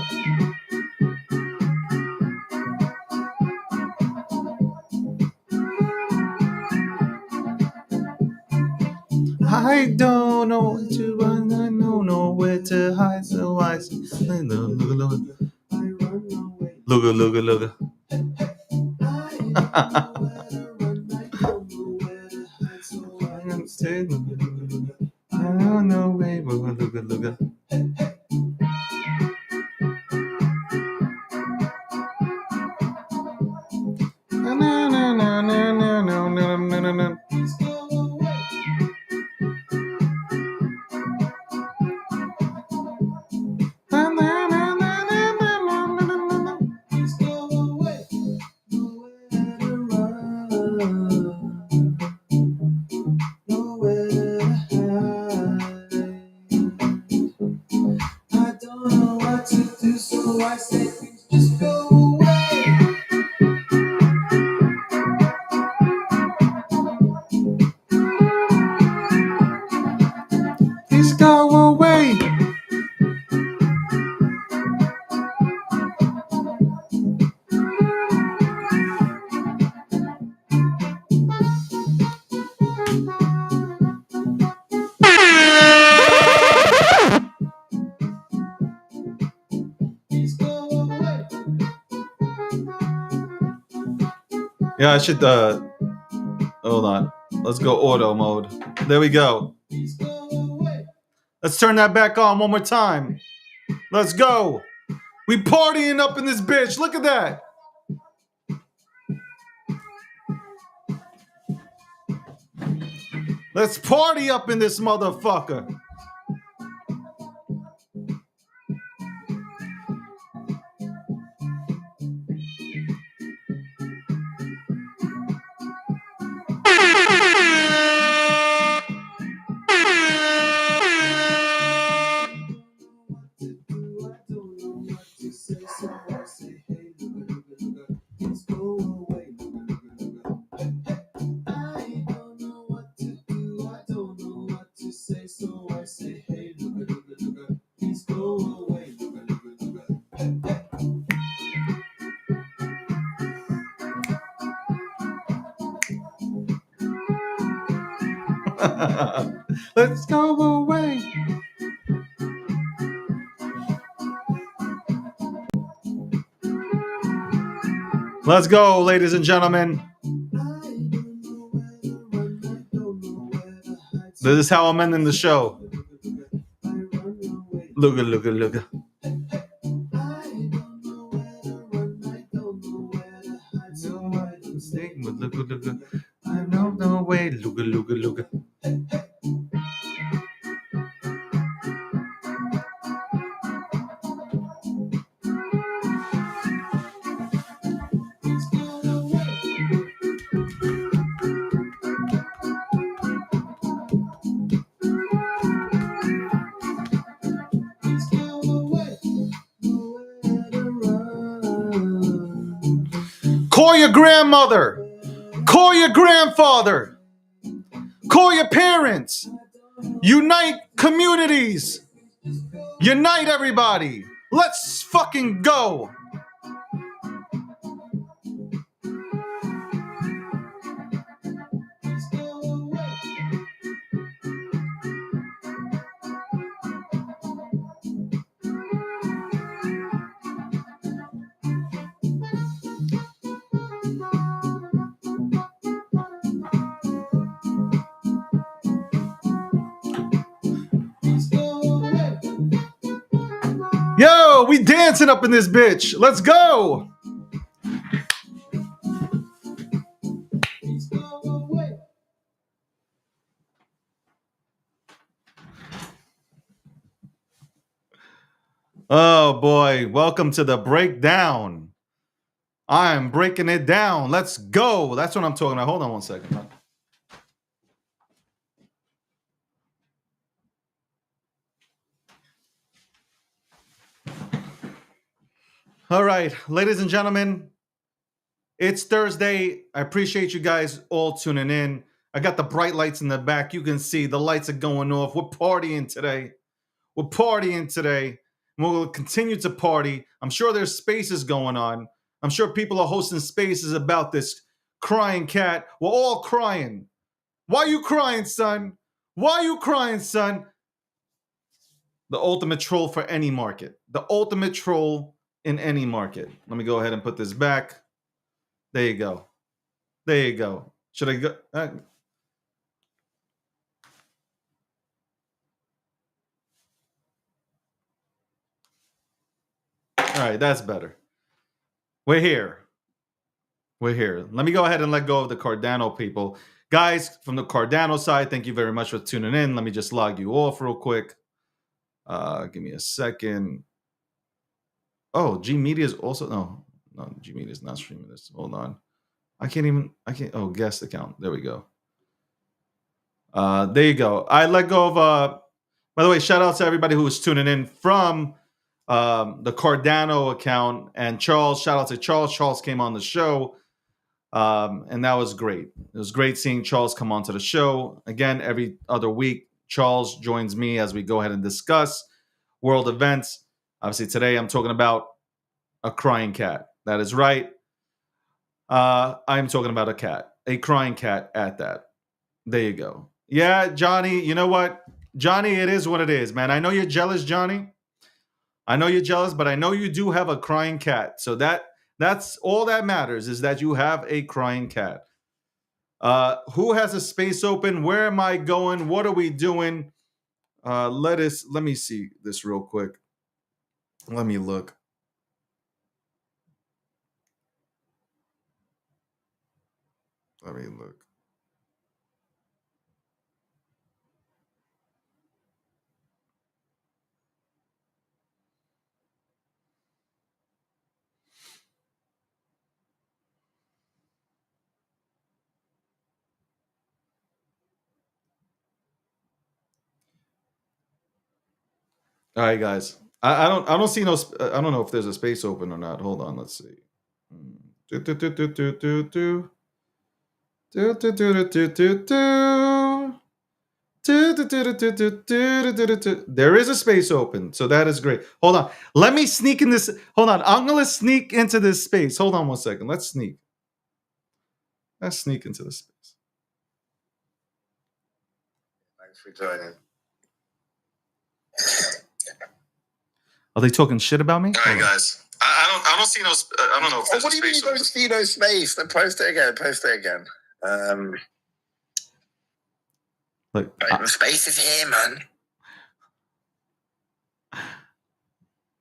I don't know what to run, I don't know where to hide, so I say, look, look. I don't know where, look. I don't know what to do, so I say, please just go away. Please go away. Please go away. Yeah, I should hold on. Let's go auto mode. There we go. Please go away. Let's turn that back on one more time. Let's go. We partying up in this bitch. Look at that. Let's party up in this motherfucker. Let's go away. Let's go, ladies and gentlemen. This is how I'm ending the show. Look. Call your grandmother. Call your grandfather. Call your parents. Unite communities. Unite everybody. Let's fucking go. Yo, we dancing up in this bitch. Let's go. Oh boy, welcome to the breakdown. I'm breaking it down. Let's go. That's what I'm talking about. Hold on one second. All right, ladies and gentlemen, it's Thursday. I appreciate you guys all tuning in. I got the bright lights in the back. You can see the lights are going off. We're partying today. We're partying today. We'll continue to party. I'm sure there's spaces going on. I'm sure people are hosting spaces about this crying cat. We're all crying. Why you crying, son? Why you crying, son? The ultimate troll for any market. The ultimate troll in any market. Let me go ahead and put this back. There you go. There you go. Should I go? All right, that's better. We're here. We're here. Let me go ahead and let go of the Cardano people. Guys, from the Cardano side, thank you very much for tuning in. Let me just log you off real quick. Give me a second. Oh, G Media is also... No, G Media is not streaming this. Hold on. I can't... Oh, guest account. There we go. There you go. I let go of... By the way, shout out to everybody who was tuning in from the Cardano account. And Charles, shout out to Charles. Charles came on the show. And that was great. It was great seeing Charles come onto the show. Again, every other week, Charles joins me as we go ahead and discuss world events. Obviously, today I'm talking about a crying cat. That is right. I'm talking about a cat. A crying cat at that. There you go. Yeah, Johnny, you know what? Johnny, it is what it is, man. I know you're jealous, Johnny. I know you're jealous, but I know you do have a crying cat. So that's all that matters, is that you have a crying cat. Who has a space open? Where am I going? What are we doing? Let me see this real quick. Let me look. Let me look. All right, guys. I don't see no. I don't know if there's a space open or not. Hold on. Let's see. There is a space open, so that is great. Hold on. Let me sneak in this. Hold on. I'm gonna sneak into this space. Hold on one second. Let's sneak. Let's sneak into this space. Thanks for joining. Are they talking shit about me? All right, guys. I don't see no. I don't know. If what do you mean you don't see no space? Then post it again. Post it again. Look, the space is here, man.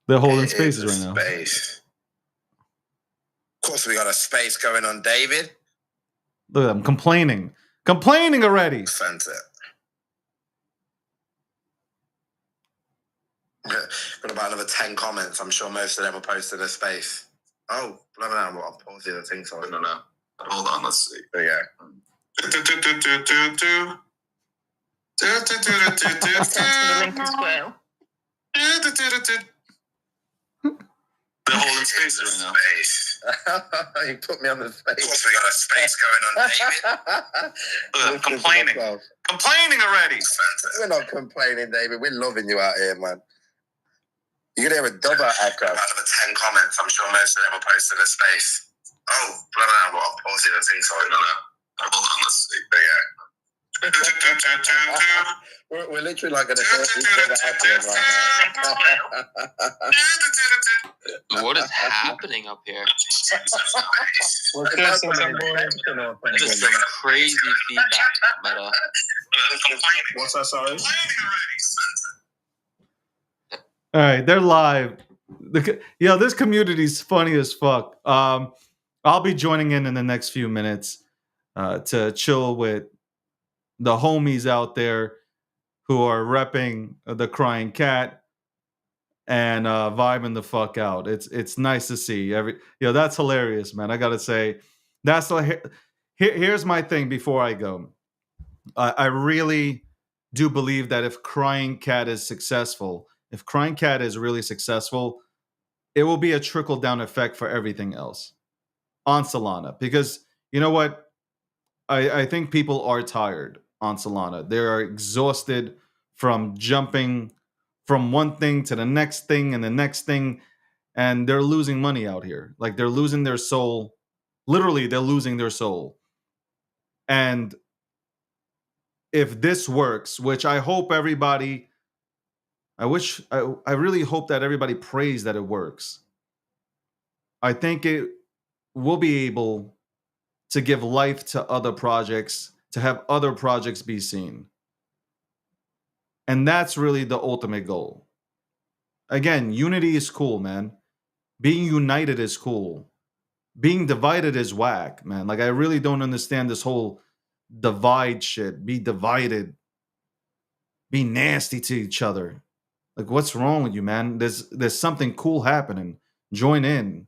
They're holding spaces right now. Space. Of course, we got a space going on, David. Look, I'm complaining already. Sent it. Got about another 10 comments. I'm sure most of them were posted a space. Oh, blah, blah, blah. I'll pause the other thing. So I don't know. Hold on, let's see. There you go. They're holding spaces right now. You put me on the space. Of course, we got a space going on, David. Complaining. Complaining already. We're not complaining, David. We're loving you out here, man. You're going to hear a double echo. Out of the 10 comments, I'm sure most of them are posted a space. Oh, blah, blah, blah. I'll pause it. I think sorry. No. Hold on, let's see. There you go. We're literally like going to put each other up here right now. What is happening up here? There's some crazy feedback. But, what's that, sorry? All right, they're live. This community's funny as fuck. I'll be joining in the next few minutes to chill with the homies out there who are repping the Crying Cat and vibing the fuck out. It's nice to see that's hilarious, man. I gotta say, here's my thing before I go. I really do believe that if Crying Cat is successful, if Crying Cat is really successful, it will be a trickle-down effect for everything else on Solana. Because you know what? I think people are tired on Solana. They are exhausted from jumping from one thing to the next thing and the next thing, and they're losing money out here. Like, they're losing their soul. Literally, they're losing their soul. And if this works, which I hope everybody... I really hope that everybody prays that it works. I think it will be able to give life to other projects, to have other projects be seen. And that's really the ultimate goal. Again, unity is cool, man. Being united is cool. Being divided is whack, man. Like, I really don't understand this whole divide shit. Be divided. Be nasty to each other. Like, what's wrong with you, man? There's something cool happening. Join in.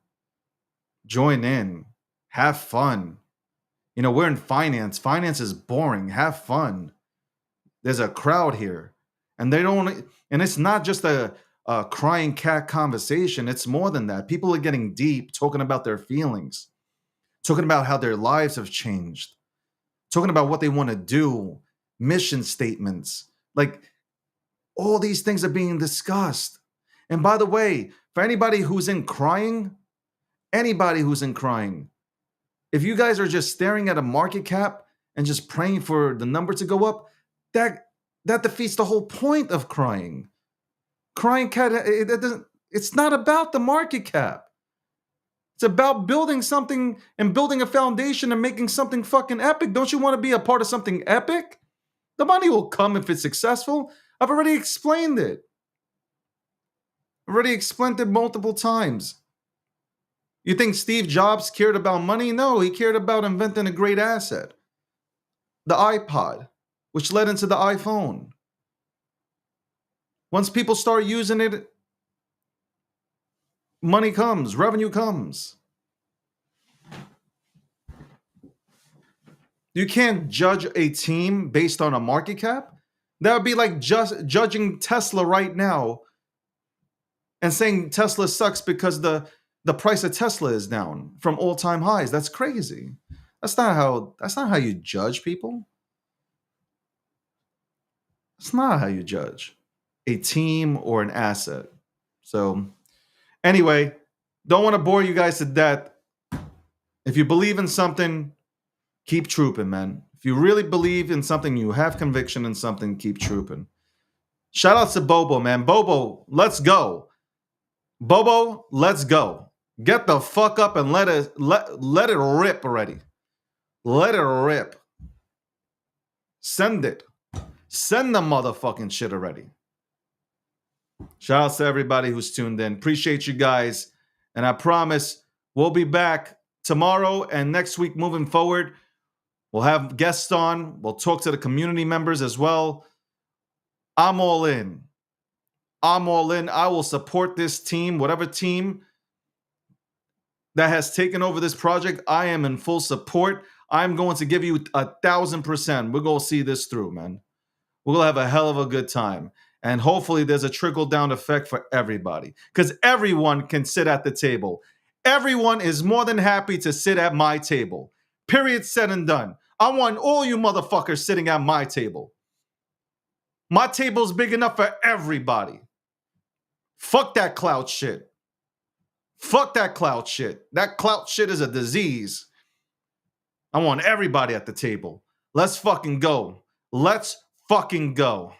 Have fun. We're in finance. Finance is boring. Have fun. There's a crowd here. And it's not just a Crying Cat conversation. It's more than that. People are getting deep, talking about their feelings, talking about how their lives have changed, talking about what they want to do, mission statements. Like, all these things are being discussed. And by the way, for anybody who's in crying, if you guys are just staring at a market cap and just praying for the number to go up, that defeats the whole point of crying. Crying Cat, it's not about the market cap. It's about building something and building a foundation and making something fucking epic. Don't you want to be a part of something epic? The money will come if it's successful. I've already explained it. Multiple times. You think Steve Jobs cared about money? No, he cared about inventing a great asset. The iPod, which led into the iPhone. Once people start using it, money comes, revenue comes. You can't judge a team based on a market cap. That would be like just judging Tesla right now and saying Tesla sucks because the price of Tesla is down from all-time highs. That's crazy. That's not how you judge people. That's not how you judge a team or an asset. So anyway, don't want to bore you guys to death. If you believe in something, keep trooping, man. If you really believe in something, you have conviction in something, keep trooping. Shout out to Bobo, man. Bobo, let's go. Bobo, let's go. Get the fuck up and let it rip already. Let it rip. Send it. Send the motherfucking shit already. Shout out to everybody who's tuned in. Appreciate you guys. And I promise we'll be back tomorrow and next week moving forward. We'll have guests on. We'll talk to the community members as well. I'm all in. I will support this team, whatever team that has taken over this project. I am in full support. I'm going to give you 1,000%. We're going to see this through, man. We're going to have a hell of a good time. And hopefully there's a trickle-down effect for everybody. Because everyone can sit at the table. Everyone is more than happy to sit at my table. Period, said and done. I want all you motherfuckers sitting at my table. My table's big enough for everybody. Fuck that clout shit. Fuck that clout shit. That clout shit is a disease. I want everybody at the table. Let's fucking go. Let's fucking go.